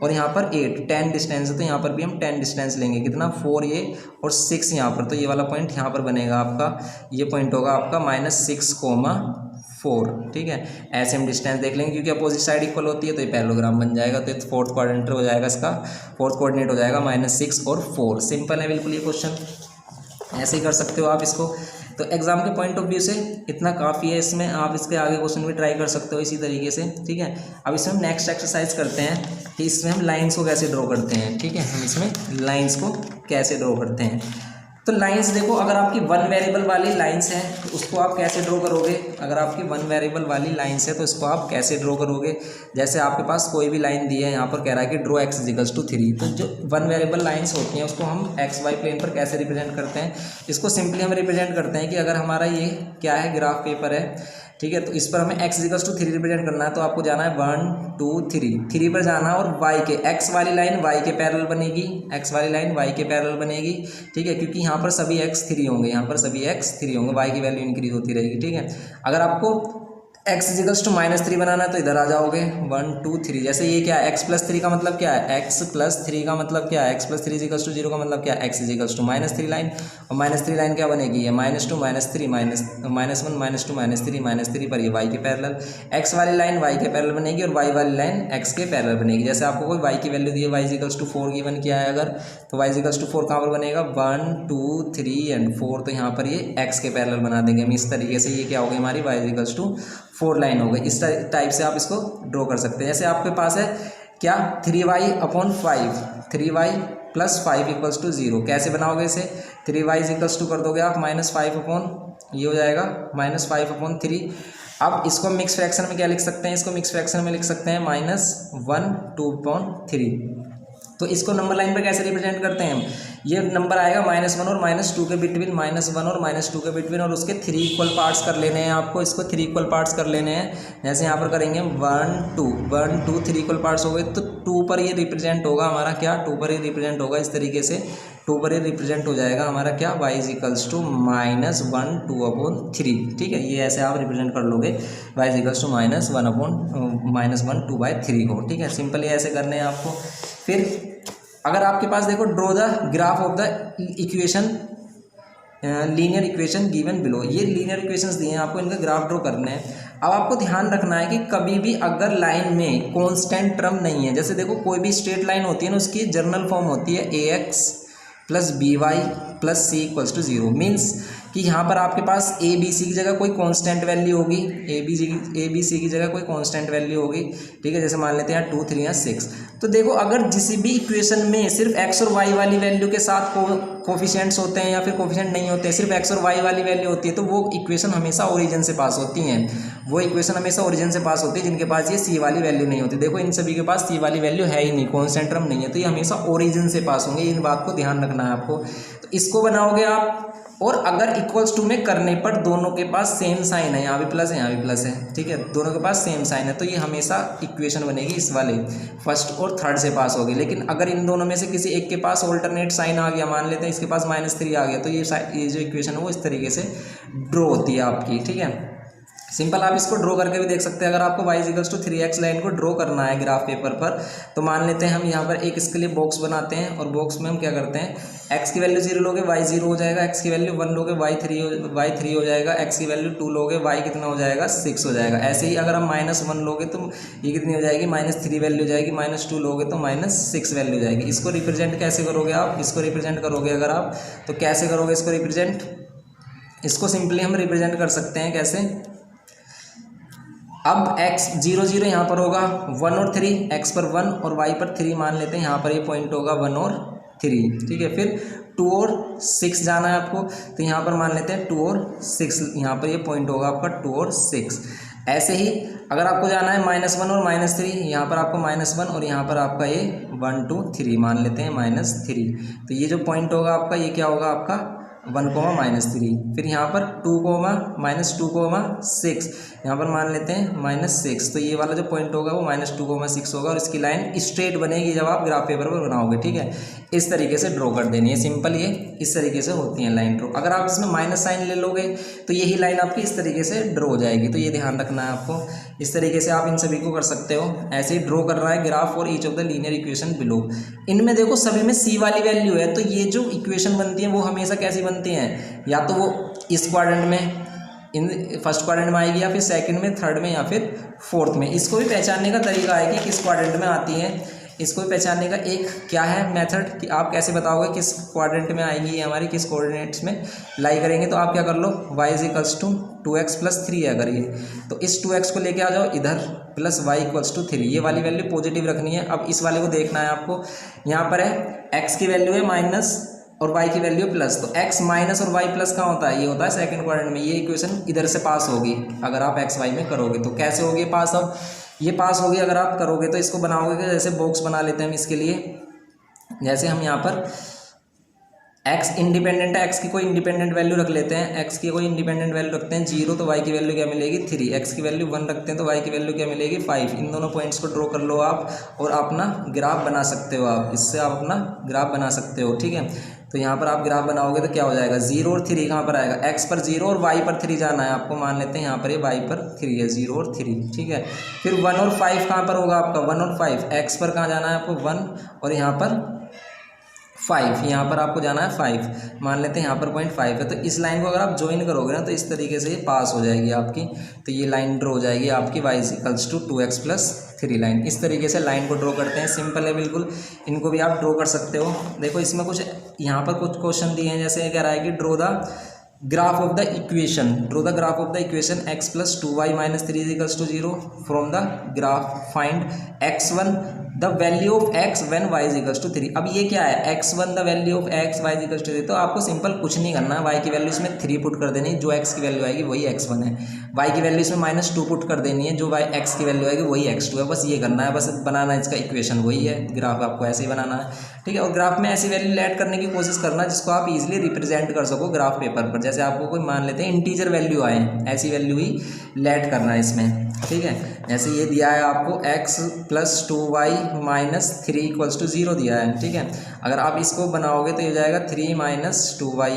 और यहाँ पर 8, 10 डिस्टेंस है। तो यहाँ पर भी हम 10 डिस्टेंस लेंगे, कितना 4 ये और 6 यहाँ पर। तो ये वाला पॉइंट यहाँ पर बनेगा आपका, ये पॉइंट होगा आपका -6,4। ठीक है, ऐसे हम डिस्टेंस देख लेंगे, क्योंकि अपोजिट साइड इक्वल होती है तो ये पैरेललोग्राम बन जाएगा। तो फोर्थ क्वाड्रेंट हो जाएगा, इसका फोर्थ कोऑर्डिनेट हो जाएगा -6 और 4। सिंपल है बिल्कुल ये क्वेश्चन, ऐसे ही कर सकते हो आप इसको। तो एग्जाम के पॉइंट ऑफ व्यू से इतना काफ़ी है इसमें, आप इसके आगे क्वेश्चन भी ट्राई कर सकते हो इसी तरीके से। ठीक है, अब इसमें हम नेक्स्ट एक्सरसाइज करते हैं कि इसमें हम लाइंस को कैसे ड्रॉ करते हैं। ठीक है, हम इसमें लाइंस को कैसे ड्रॉ करते हैं। तो लाइंस देखो, अगर आपकी 1 वेरिएबल वाली लाइंस है तो उसको आप कैसे ड्रॉ करोगे, अगर आपकी 1 वेरिएबल वाली लाइंस है तो इसको आप कैसे ड्रॉ करोगे। जैसे आपके पास कोई भी लाइन दी है, यहाँ पर कह रहा है कि ड्रॉ x = 3। तो जो 1 वेरिएबल लाइंस होती हैं उसको हम XY प्लेन पर कैसे रिप्रेजेंट करते हैं, इसको सिंपली हम रिप्रेजेंट करते हैं कि अगर हमारा ये क्या है, ग्राफ पेपर है। ठीक है, तो इस पर हमें x = 3 रिप्रेजेंट करना है। तो आपको जाना है 1 2 3 पर जाना और y के x वाली लाइन y के पैरेलल बनेगी, x वाली लाइन y के पैरेलल बनेगी। ठीक है, क्योंकि यहाँ पर सभी x 3 होंगे, यहाँ पर सभी x 3 होंगे, y की वैल्यू इंक्रीज होती रहेगी। ठीक है, अगर आपको x = -3 बनाना है तो इधर आ जाओगे 1 2 3। जैसे ये क्या है, x + 3 का मतलब क्या है, x + 3 का मतलब क्या है, x + 3 = 0 का मतलब क्या है, x = -3 लाइन। और -3 लाइन क्या बनेगी, ये -2 -3 -1 -2 -3 पर ये y के पैरेलल। x वाली लाइन y के पैरेलल बनेगी और y वाली लाइन x के पैरेलल बनेगी। जैसे आपको कोई y की वैल्यू दी है, y = 4 गिवन किया है अगर, तो y = 4 कहाँ पर बनेगा, 1 2 3 और 4। तो यहाँ पर ये x के पैरेलल बना देंगे हम इस तरीके से। ये क्या होगी हमारी y = 4 लाइन हो गई। इस टाइप से आप इसको ड्रॉ कर सकते हैं। जैसे आपके पास है क्या 3y/5, 3y + 5 = 0। कैसे बनाओगे इसे? 3y = कर दोगे आप -5 ये हो जाएगा -5/3। अब इसको मिक्स फ्रैक्शन में क्या लिख सकते हैं? इसको मिक्स फ्रैक्शन में लिख सकते हैं -1 2/3। तो इसको नंबर लाइन पर कैसे रिप्रेजेंट करते हैं हम? ये नंबर आएगा -1 और -2 के बिटवीन, -1 और -2 के बिटवीन, और उसके 3 इक्वल पार्ट्स कर लेने हैं आपको। इसको 3 इक्वल पार्ट्स कर लेने हैं। जैसे यहाँ पर करेंगे 1 2 1 2 3 इक्वल पार्ट्स हो गए, तो 2 पर ये रिप्रेजेंट होगा हमारा क्या? 2 पर ही रिप्रेजेंट होगा। इस तरीके से 2 पर ही रिप्रेजेंट हो जाएगा हमारा क्या? y = -1 2/3। ठीक है, ये ऐसे आप रिप्रेजेंट कर लोगे y = -1 2/3 को। ठीक है, सिंपल ये ऐसे करने हैं आपको। फिर अगर आपके पास देखो draw the graph of the equation linear equation given below, ये लीनियर इक्वेशंस दिए हैं आपको, इनका ग्राफ ड्रॉ करना है। अब आपको ध्यान रखना है कि कभी भी अगर लाइन में कांस्टेंट टर्म नहीं है, जैसे देखो कोई भी स्ट्रेट लाइन होती है ना, उसकी जनरल फॉर्म होती है ax + by + c = 0। मीन्स कि यहाँ पर आपके पास ए बी सी की जगह कोई कांस्टेंट वैल्यू होगी, ए बी सी की जगह कोई कांस्टेंट वैल्यू होगी। ठीक है, जैसे मान लेते हैं 2 3 या 6। तो देखो अगर किसी भी इक्वेशन में सिर्फ एक्स और वाई वाली वैल्यू के साथ कोफिशिएंट्स होते हैं या फिर कोफिशिएंट नहीं होते, सिर्फ एक्स और वाई वाली वैल्यू होती है, तो वो इक्वेशन हमेशा ओरिजिन से पास होती हैं। वो इक्वेशन हमेशा ओरिजिन से पास होती है जिनके पास ये सी वाली वैल्यू नहीं होती। देखो इन सभी के पास सी वाली वैल्यू है ही नहीं, कांस्टेंट टर्म नहीं है, तो ये हमेशा ओरिजिन से पास होंगे। इन बात को ध्यान रखना है आपको। तो इसको बनाओगे आप, और अगर =2 में करने पर दोनों के पास सेम साइन है, यहाँ भी प्लस है यहाँ भी प्लस है, ठीक है, दोनों के पास सेम साइन है, तो ये हमेशा इक्वेशन बनेगी इस वाले फर्स्ट और थर्ड से पास होगी। लेकिन अगर इन दोनों में से किसी एक के पास ऑल्टरनेट साइन आ गया, मान लेते हैं इसके पास -3 आ गया, तो ये जो इक्वेशन है वो इस तरीके से ड्रॉ होती है आपकी। ठीक है, सिंपल आप इसको ड्रॉ करके भी देख सकते हैं। अगर आपको y = 3x लाइन को ड्रॉ करना है ग्राफ पेपर पर, तो मान लेते हैं हम यहाँ पर एक इसके लिए बॉक्स बनाते हैं, और बॉक्स में हम क्या करते हैं, x की वैल्यू 0 लोगे y 0 हो जाएगा, x की वैल्यू 1 लोगे y 3 हो जाएगा, x की वैल्यू 2 लोगे y कितना हो जाएगा 6 हो जाएगा। ऐसे ही अगर हम -1 लोगे तो ये कितनी हो जाएगी, -3 वैल्यू हो जाएगी, -2 लोगे तो -6 वैल्यू हो जाएगी। इसको रिप्रेजेंट कैसे करोगे आप? इसको रिप्रेजेंट करोगे अगर आप, तो कैसे करोगे इसको रिप्रेजेंट? इसको सिंपली हम रिप्रेजेंट कर सकते हैं कैसे? अब x 0 0 यहाँ पर होगा, 1 और 3, x पर 1 और y पर 3 मान लेते हैं, यहाँ पर ये पॉइंट होगा 1 और 3। ठीक है, फिर 2 और 6 जाना है आपको, तो यहाँ पर मान लेते हैं 2 और 6, यहाँ पर ये पॉइंट होगा आपका 2 और 6। ऐसे ही अगर आपको जाना है -1 और -3, यहाँ पर आपको -1 और यहाँ पर आपका ये 1 2 3 मान लेते हैं -3, तो ये जो पॉइंट होगा आपका ये क्या होगा आपका 1, -3। फिर यहाँ पर 2, -2, 6, यहाँ पर मान लेते हैं -6, तो ये वाला जो पॉइंट होगा वो -2, 6 होगा, और इसकी लाइन स्ट्रेट बनेगी जब आप ग्राफ पेपर पर बनाओगे। ठीक है, इस तरीके से ड्रॉ कर देनी है, सिंपल ये इस तरीके से होती है लाइन ड्रॉ। अगर आप इसमें माइनस साइन ले लोगे तो यही लाइन आपकी इस तरीके से ड्रॉ हो जाएगी, तो ये ध्यान रखना है आपको। इस तरीके से आप इन सभी को कर सकते हो। ऐसे ही ड्रॉ कर रहा है ग्राफ और each of the linear equation below. इनमें देखो सभी में सी वाली वैल्यू है, तो ये जो इक्वेशन बनती है वो हमेशा कैसी बनती हैं, या तो वो इस क्वाड्रेंट में, इन फर्स्ट क्वाड्रेंट में आएगी, या फिर सेकंड में, थर्ड में, या फिर फोर्थ में। इसको भी पहचानने का तरीका है कि किस क्वाड्रेंट में आती है। इसको भी पहचानने का एक क्या है मेथड, कि आप कैसे बताओगे किस क्वाड्रेंट में आएंगी ये हमारी, किस कोऑर्डिनेट्स में लाई करेंगे। तो आप क्या कर लो, y = 2x + 3 है अगर ये, तो इस 2x को लेके आ जाओ इधर, प्लस y = 3, ये वाली वैल्यू पॉजिटिव रखनी है। अब इस वाले को देखना है आपको, यहाँ पर है x की वैल्यू है माइनस और y की वैल्यू प्लस, तो x माइनस और y प्लस कहाँ होता है, ये होता है सेकंड क्वाड्रेंट में। ये इक्वेशन इधर से पास होगी अगर आप x y में करोगे, तो कैसे होगी पास? अब ये पास होगी अगर आप करोगे तो इसको बनाओगे, जैसे बॉक्स बना लेते हैं हम इसके लिए। जैसे हम यहाँ पर x इंडिपेंडेंट है, x की कोई इंडिपेंडेंट वैल्यू रख लेते हैं, x की कोई इंडिपेंडेंट वैल्यू रखते हैं 0, तो y की वैल्यू क्या मिलेगी 3, x की वैल्यू 1 रखते हैं तो y की वैल्यू क्या मिलेगी 5। इन दोनों पॉइंट्स को ड्रॉ कर लो आप, और अपना ग्राफ बना सकते हो आप, इससे आप अपना ग्राफ बना सकते हो। ठीक है, तो यहाँ पर आप ग्राफ बनाओगे तो क्या हो जाएगा, 0 और 3 कहाँ पर आएगा, x पर 0 और y पर 3 जाना है आपको। मान लेते हैं यहाँ पर ये y पर 3 है, 0 और 3। ठीक है, फिर 1 और 5 कहाँ पर होगा आपका, 1 और 5, x पर कहाँ जाना है आपको 1 और यहाँ पर 5, यहाँ पर आपको जाना है 5। मान लेते हैं यहाँ पर पॉइंट 5 है, तो इस लाइन को अगर आप ज्वाइन करोगे ना तो इस तरीके से ये पास हो जाएगी आपकी, तो ये लाइन ड्रॉ हो जाएगी आपकी y = 2x + 3 लाइन। इस तरीके से लाइन को ड्रॉ करते हैं, सिंपल है बिल्कुल, इनको भी आप ड्रॉ कर सकते हो। देखो इसमें कुछ यहाँ पर कुछ क्वेश्चन दिए हैं, जैसे कह रहा है कि draw the graph of the equation, draw the graph of the equation x plus 2y minus 3 is equals to 0 from the graph find x1 the value of x when y is equals to 3। अब ये क्या है, x1 the value of x y is equals to 3, तो आपको simple कुछ नहीं करना है, y की वैल्यू इसमें 3 पुट कर देनी है, जो x की वैल्यू आएगी वही x1 है, y की वैल्यू इसमें -2 पुट कर देनी है, जो x की वैल्यू आएगी वही x2 है। बस ये करना है, बस बनाना है इसका इक्वेशन वही है, ग्राफ आपको ऐसे ही बनाना है, ठीक है। और ग्राफ में ऐसी वैल्यू ऐड करने की कोशिश करना जिसको आप इजीली रिप्रेजेंट कर सको ग्राफ पेपर पर। जैसे आपको कोई मान लेते हैं इंटीजर वैल्यू आए, ऐसी वैल्यू ही ऐड करना है इसमें, ठीक है। जैसे ये दिया है आपको x plus 2y minus 3 equals to 0 दिया है, ठीक है। अगर आप इसको बनाओगे तो ये जाएगा 3 माइनस 2y,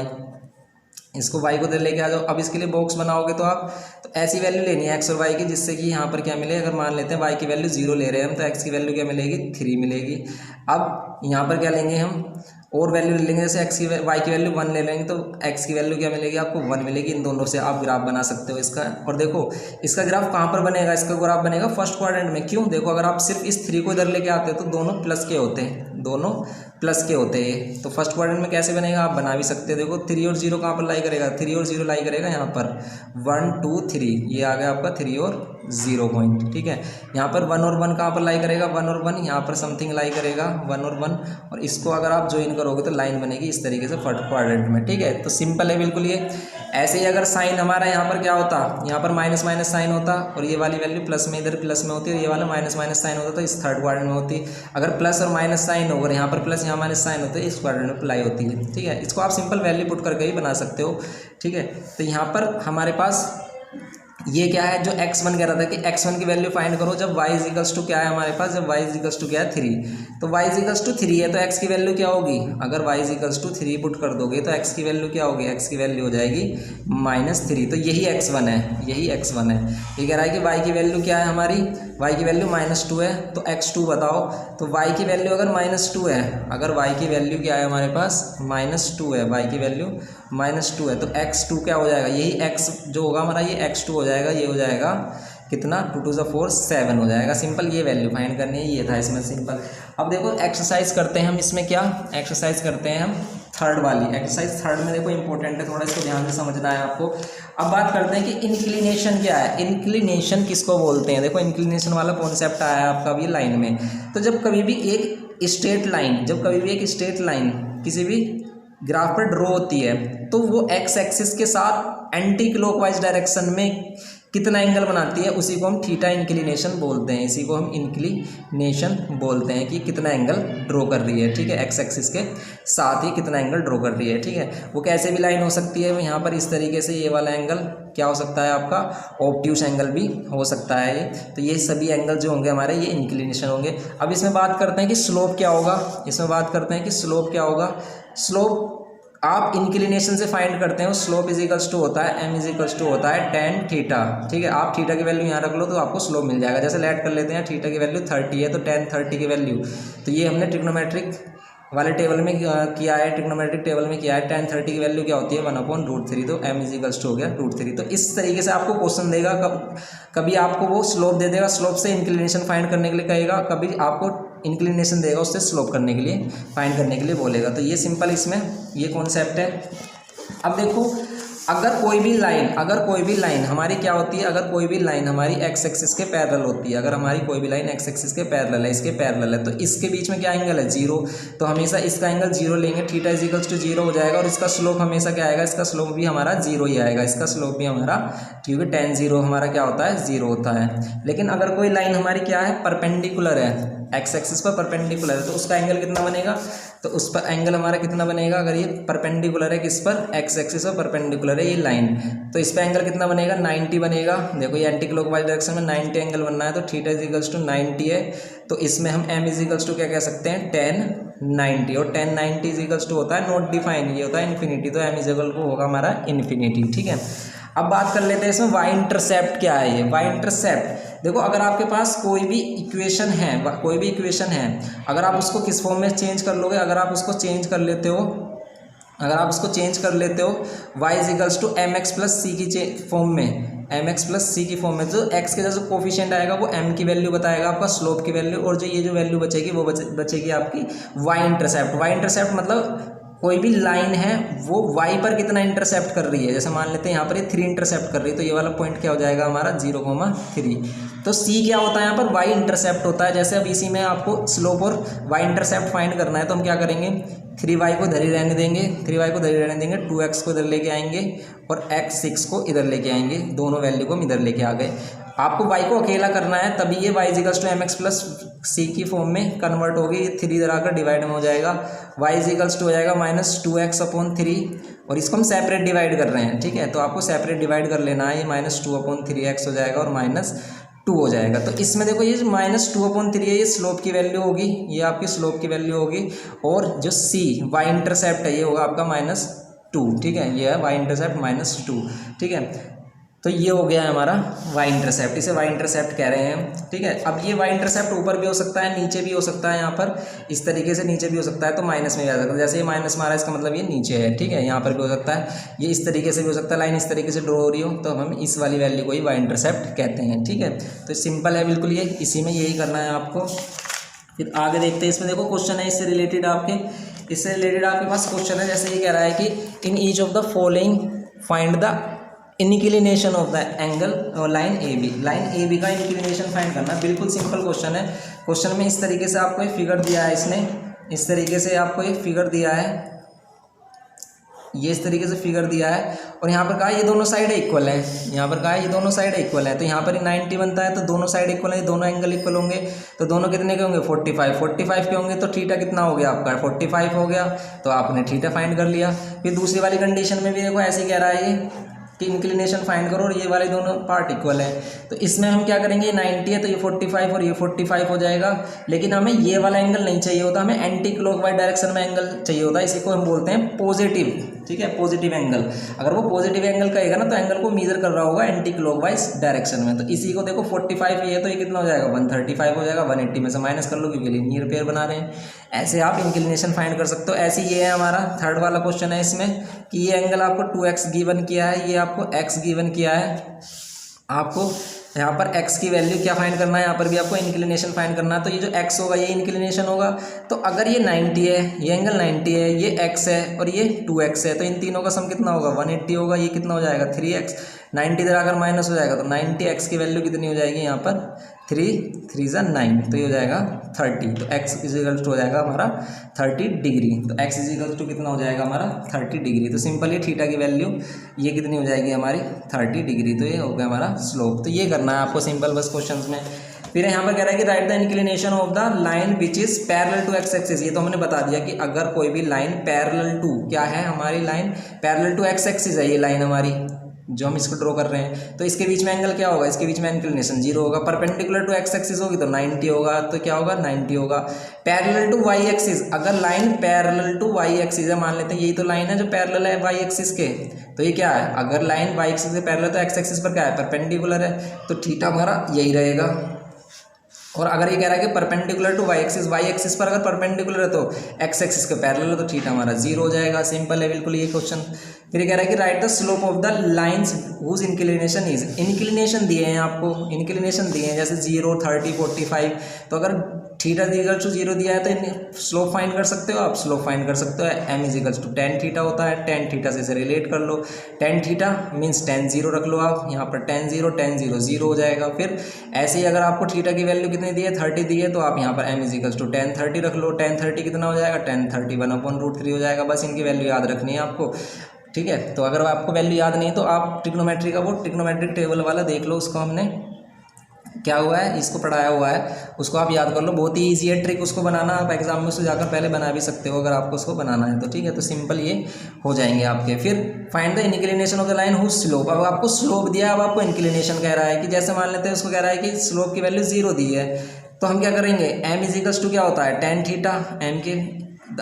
इसको y को लेके आ जाओ। अब इसके लिए बॉक्स बनाओगे तो आप तो ऐसी वैल्यू लेनी है x और y की, जिससे कि यहाँ पर क्या मिले, अगर मान लेते हैं y की वैल्यू 0 ले रहे हैं हम, तो x की वैल्यू क्या मिलेगी, 3 मिलेगी। अब यहाँ पर क्या लेंगे हम, और वैल्यू ले लेंगे, जैसे y की वैल्यू 1 ले लेंगे तो x की वैल्यू क्या मिलेगी आपको, 1 मिलेगी। इन दोनों से आप ग्राफ बना सकते हो इसका। और देखो इसका ग्राफ कहाँ पर बनेगा, इसका ग्राफ बनेगा फर्स्ट क्वाड्रेंट में। क्यों, देखो अगर आप सिर्फ इस 3 को इधर लेके आते हो तो दोनों प्लस के होते हैं, दोनों प्लस के होते हैं, तो फर्स्ट क्वाड्रेंट में कैसे बनेगा आप बना भी सकते हो। देखो 3 और 0 कहाँ पर लाई करेगा, 3 और 0 लाई करेगा यहाँ पर 1 2 3, ये आ गया आपका 3 और 0 पॉइंट, ठीक है। यहाँ पर 1 और 1 कहाँ पर लाई करेगा, 1 और 1 यहाँ पर समथिंग लाई करेगा 1 और 1, और इसको अगर आप ज्वाइन करोगे तो लाइन बनेगी इस तरीके से फर्स्ट क्वाड्रेंट में, ठीक है। तो सिंपल है बिल्कुल ये। ऐसे ही अगर साइन हमारा यहाँ पर क्या होता, यहाँ पर माइनस माइनस साइन होता, और ये वाली वैल्यू प्लस में इधर प्लस में होती है, ये वाला माइनस माइनस साइन होता तो इस थर्ड क्वाड्रेंट में होती। अगर प्लस और माइनस साइन हो और यहाँ पर प्लस यहाँ माइनस साइन होते इस क्वाड्रेंट में अप्लाई होती है, ठीक है। इसको आप सिंपल वैल्यू पुट करके ही बना सकते हो, ठीक है। तो यहाँ पर हमारे पास ये क्या है, जो x1 कह रहा था कि x1 की वैल्यू फाइंड करो जब y इज इक्वल्स टू क्या है हमारे पास, जब y इज इक्वल्स टू क्या है 3, तो y इज इक्वल्स टू 3 है तो x की वैल्यू क्या होगी, अगर y is equals to 3 put कर दोगे तो x की वैल्यू क्या होगी, x की वैल्यू हो जाएगी -3। तो यही x1 है, यही x1 है। ये कह रहा है कि y की वैल्यू क्या है हमारी, y की वैल्यू -2 है, तो x2 बताओ। तो y की वैल्यू अगर -2 है, अगर y की वैल्यू क्या है हमारे पास -2 है, y की वैल्यू -2 है, तो x2 क्या हो जाएगा, यही x जो होगा हमारा ये x2 हो जाएगा, ये हो जाएगा कितना 2 to the 4 7 हो जाएगा। सिंपल ये वैल्यू फाइंड करनी है, ये था इसमें सिंपल। अब देखो एक्सरसाइज करते हैं हम, इसमें क्या एक्सरसाइज करते हैं हम थर्ड वाली एक्सरसाइज। थर्ड में देखो इंपॉर्टेंट है, थोड़ा इसको ध्यान से समझना है आपको। अब बात करते हैं कि इंक्लिनेशन क्या है, इंक्लिनेशन किसको बोलते हैं। देखो इंक्लिनेशन वाला कॉन्सेप्ट आया आपका अभी लाइन में। तो जब कभी भी एक स्ट्रेट लाइन, जब कभी भी एक स्ट्रेट लाइन किसी भी ग्राफ पर ड्रॉ होती है तो वो एक्स एक्सिस के साथ एंटी क्लॉकवाइज डायरेक्शन में कितना एंगल बनाती है, उसी को हम थीटा इंक्लिनेशन बोलते हैं। इसी को हम इंक्लिनेशन बोलते हैं कि कितना एंगल ड्रॉ कर रही है, ठीक है, एक्स एक्सिस के साथ ही कितना एंगल ड्रॉ कर रही है, ठीक है। वो कैसे भी लाइन हो सकती है, यहाँ पर इस तरीके से ये वाला एंगल क्या हो सकता है आपका ऑब्ट्यूस एंगल भी हो सकता है ये। तो ये सभी एंगल जो होंगे हमारे ये इंक्लिनेशन होंगे। अब इसमें बात करते हैं कि स्लोप क्या होगा, इसमें बात करते हैं कि स्लोप क्या होगा। स्लोप आप इंक्लिनेशन से फाइंड करते हो, स्लोप इज इक्वल्स टू होता है m इज इक्वल्स टू होता है tan थीटा, ठीक है। आप थीटा की वैल्यू यहाँ रख लो तो आपको स्लोप मिल जाएगा। जैसे लेट कर लेते हैं थीटा की वैल्यू 30 है तो tan 30 की वैल्यू, तो ये हमने ट्रिग्नोमेट्रिक वाले टेबल में किया है, ट्रिग्नोमेट्रिक टेबल में किया है। tan 30 की वैल्यू क्या होती है 1/√3, तो m इज इक्वल्स टू हो गया √3। तो इस तरीके से आपको क्वेश्चन देगा, कभी आपको वो स्लोप दे देगा, स्लोप से इंक्लिनेशन फाइंड करने के लिए कहेगा, कभी आपको इंक्लिनेशन देगा उससे स्लोप करने के लिए फाइंड करने के लिए बोलेगा। तो ये सिंपल इसमें ये कॉन्सेप्ट है। अब देखो अगर कोई भी लाइन हमारी क्या होती है, अगर कोई भी लाइन हमारी एक्स एक्सिस के पैरेलल होती है, अगर हमारी कोई भी लाइन एक्स एक्सिस के पैरेलल है, इसके पैरेलल है, तो इसके बीच में क्या एंगल है 0, तो हमेशा इसका एंगल 0 लेंगे, थीटा इज इक्वल्स टू 0 हो जाएगा। और इसका स्लोप हमेशा क्या आएगा, इसका स्लोप भी हमारा 0 ही आएगा, इसका स्लोप भी हमारा, क्योंकि tan 0 हमारा क्या होता है 0 होता है। लेकिन अगर कोई लाइन हमारी क्या है परपेंडिकुलर है, एक्स एक्सिस पर परपेंडिकुलर है, तो उसका एंगल कितना बनेगा, तो उस पर एंगल हमारा कितना बनेगा, अगर ये परपेंडिकुलर है किस पर, एक्स एक्सिस पर परपेंडिकुलर है ये लाइन, तो इस पर एंगल कितना बनेगा 90 बनेगा। देखो ये एंटी क्लॉकवाइज डायरेक्शन में 90 एंगल बनना है, तो थीटा इज इक्वल्स टू 90 है, तो इसमें हम m इज इक्वल्स टू क्या कह सकते हैं tan 90, और tan 90 इज इक्वल्स टू होता है नॉट डिफाइन, ये होता है इन्फिनिटी, तो m इज इक्वल टू होगा हमारा इन्फिनिटी, ठीक है। अब बात कर लेते हैं इसमें y इंटरसेप्ट क्या है। ये y इंटरसेप्ट देखो, अगर आपके पास कोई भी इक्वेशन है, अगर आप उसको किस फॉर्म में चेंज कर लोगे, अगर आप उसको चेंज कर लेते हो y is equals to m x plus c की फॉर्म में, mx प्लस सी की फॉर्म में, तो x के जैसे कोफिशिएंट आएगा वो m की वैल्यू बताएगा आपका स्लोप की वैल्यू, और जो ये जो वैल्यू बचेगी वो बचेगी आपकी y इंटरसेप्ट। y इंटरसेप्ट मतलब कोई भी लाइन है वो y पर कितना इंटरसेप्ट कर रही है, जैसे मान लेते हैं यहाँ पर ये 3 इंटरसेप्ट कर रही है, तो ये वाला पॉइंट क्या हो जाएगा हमारा 0,3। तो c क्या होता है यहाँ पर y इंटरसेप्ट होता है। जैसे अब इसी में आपको स्लोप और y इंटरसेप्ट फाइंड करना है, तो हम क्या करेंगे 3y को इधर ही रहने देंगे, 3y को इधर ही रहने देंगे, 2x को इधर लेके आएंगे और x6 को इधर लेके आएंगे, दोनों वैल्यू को हम इधर लेके आ गए। आपको y को अकेला करना है, तभी ये y = mx प्लस c की फॉर्म में कन्वर्ट होगी। ये 3 इधर आकर डिवाइड में हो जाएगा, y = हो जाएगा -2x/3 और इसको हम सेपरेट डिवाइड कर रहे हैं, ठीक है। तो आपको सेपरेट डिवाइड कर लेना है, ये -2/3x हो जाएगा और -2 हो जाएगा। तो इसमें देखो ये -2/3 है, ये स्लोप की वैल्यू होगी, ये आपकी स्लोप की वैल्यू होगी। और जो c y इंटरसेप्ट है ये होगा आपका -2, ठीक है। ये है y इंटरसेप्ट -2, ठीक है। तो ये हो गया है हमारा y इंटरसेप्ट, इसे y इंटरसेप्ट कह रहे हैं, ठीक है। अब ये y इंटरसेप्ट ऊपर भी हो सकता है, नीचे भी हो सकता है, यहाँ पर इस तरीके से नीचे भी हो सकता है, तो माइनस में भी आ सकता है। जैसे ये माइनस मारा, इसका मतलब ये नीचे है, ठीक है। यहाँ पर भी हो सकता है, ये इस तरीके से भी हो सकता है, लाइन इस तरीके से ड्रॉ हो रही हो, तो हम इस वाली वैल्यू को ही y इंटरसेप्ट कहते हैं, ठीक है। तो सिंपल है बिल्कुल, ये इसी में यही करना है आपको। फिर आगे देखते हैं, इसमें देखो क्वेश्चन है इससे रिलेटेड आपके पास क्वेश्चन है। जैसे ये कह रहा है कि in each of the following find the inclination of the angle और लाइन ए बी का इंक्लिनेशन फाइंड करना। बिल्कुल सिंपल क्वेश्चन है। क्वेश्चन में इस तरीके से आपको एक फिगर दिया है, इसने इस तरीके से आपको एक फिगर दिया है, ये इस तरीके से फिगर दिया है और यहाँ पर कहा ये दोनों साइड इक्वल है, यहाँ पर कहा है ये दोनों साइड इक्वल है। तो यहाँ पर 90 बनता है, तो दोनों साइड इक्वल है, दोनों एंगल इक्वल होंगे, तो दोनों कितने के होंगे 45 के होंगे। तो थीटा कितना हो गया आपका 45 हो गया, तो आपने थीटा फाइंड कर लिया। फिर दूसरी वाली कंडीशन में भी देखो ऐसे ही कह रहा है ये कि इंक्लिनेशन फाइंड करो और ये वाले दोनों पार्ट इक्वल है। तो इसमें हम क्या करेंगे, 90 है तो ये 45 और ये 45 हो जाएगा। लेकिन हमें ये वाला एंगल नहीं चाहिए होता, हमें एंटी क्लॉकवाइज डायरेक्शन में एंगल चाहिए होता है। इसी को हम बोलते हैं पॉजिटिव, ठीक है, पॉजिटिव एंगल। अगर वो पॉजिटिव एंगल कहेगा ना, तो एंगल को मेजर कर रहा होगा एंटी क्लॉकवाइज डायरेक्शन में। तो इसी को देखो 45 ये है, तो ये कितना हो जाएगा 135 हो जाएगा। 180 में से माइनस कर लो क्योंकि लीनियर पेयर बना रहे हैं। ऐसे आप इंक्लिनेशन फाइंड कर सकते हो। ऐसे ये है हमारा थर्ड वाला क्वेश्चन है इसमें कि ये एंगल आपको 2x गिवन किया है, ये आपको x गिवन किया है। आपको यहाँ पर x की वैल्यू क्या फाइंड करना है, यहाँ पर भी आपको इंक्लिनेशन फाइंड करना है। तो ये जो x होगा ये इंक्लिनेशन होगा। तो अगर ये 90 है, ये एंगल 90 है, ये x है और ये 2x है, तो इन तीनों का सम कितना होगा 180 होगा। ये कितना हो जाएगा 3x, 90 इधर आकर माइनस हो जाएगा, तो 90x की वैल्यू कितनी हो जाएगी यहाँ पर 3 × 9, तो ये हो जाएगा 30। तो x = हो जाएगा हमारा 30 डिग्री। तो x = कितना हो जाएगा हमारा 30 डिग्री। तो सिंपल ये थीटा की वैल्यू ये कितनी हो जाएगी हमारी 30 डिग्री। तो ये हो गया हमारा स्लोप। तो ये करना है आपको सिंपल बस क्वेश्चन में। फिर यहाँ पर कह रहा है कि write the inclination of the line which is parallel to x axis. ये तो हमने बता दिया कि अगर कोई भी लाइन पैरेलल टू क्या है, हमारी line parallel to x axis है, ये लाइन हमारी जो हम इसको ड्रॉ कर रहे हैं, तो इसके बीच में एंगल क्या होगा, इसके बीच में इंक्लिनेशन 0 होगा। परपेंडिकुलर टू x एक्सिस होगी तो 90 होगा, तो क्या होगा 90 होगा। पैरेलल टू y एक्सिस, अगर line parallel to y axis है, मान लेते हैं यही तो लाइन है जो पैरेलल है y एक्सिस के, तो ये क्या है, अगर लाइन y एक्सिस से पैरेलल तो x एक्सिस पर क्या है परपेंडिकुलर है, तो थीटा हमारा यही रहेगा। और अगर ये कह रहा है कि परपेंडिकुलर टू y एक्सिस पर अगर परपेंडिकुलर है तो x एक्सिस के पैरेलल है, तो थीटा हमारा 0 हो जाएगा। सिंपल है बिल्कुल ये क्वेश्चन। फिर ये कह रहा है कि write the slope of the lines whose inclination is. Inclination दिए हैं आपको, इंक्लिनेशन दिए हैं जैसे 0, 30, 45। तो अगर थीटा = 0 दिया है तो स्लोप फाइंड कर सकते हो आप, स्लोप फाइंड कर सकते हो। m = tan थीटा होता है, tan थीटा से इसे रिलेट कर लो। tan थीटा मीन्स tan 0 रख लो आप, यहाँ पर tan 0 0 हो जाएगा। फिर ऐसे ही अगर आपको थीटा की वैल्यू कितनी दी है 30 दी है, तो आप यहाँ पर m = tan 30 रख लो। tan 30 कितना हो जाएगा, tan 30 1/√3 हो जाएगा। बस इनकी वैल्यू याद रखनी है आपको, ठीक है। तो अगर आपको वैल्यू याद नहीं तो आप ट्रिग्नोमेट्री का वो ट्रिग्नोमेट्रिक टेबल वाला देख लो, उसको हमने क्या हुआ है इसको पढ़ाया हुआ है, उसको आप याद कर लो। बहुत ही ईजी है ट्रिक उसको बनाना, आप एग्जाम में उससे जाकर पहले बना भी सकते हो अगर आपको उसको बनाना है तो, ठीक है। तो सिंपल ये हो जाएंगे आपके। फिर find the inclination of the line whose slope. अब आपको स्लोप दिया है, अब आपको इंक्लिनेशन कह रहा है कि जैसे मान लेते हैं उसको कह रहा है कि स्लोप की वैल्यू 0 दी है, तो हम क्या करेंगे m = क्या होता है tan थीटा। m के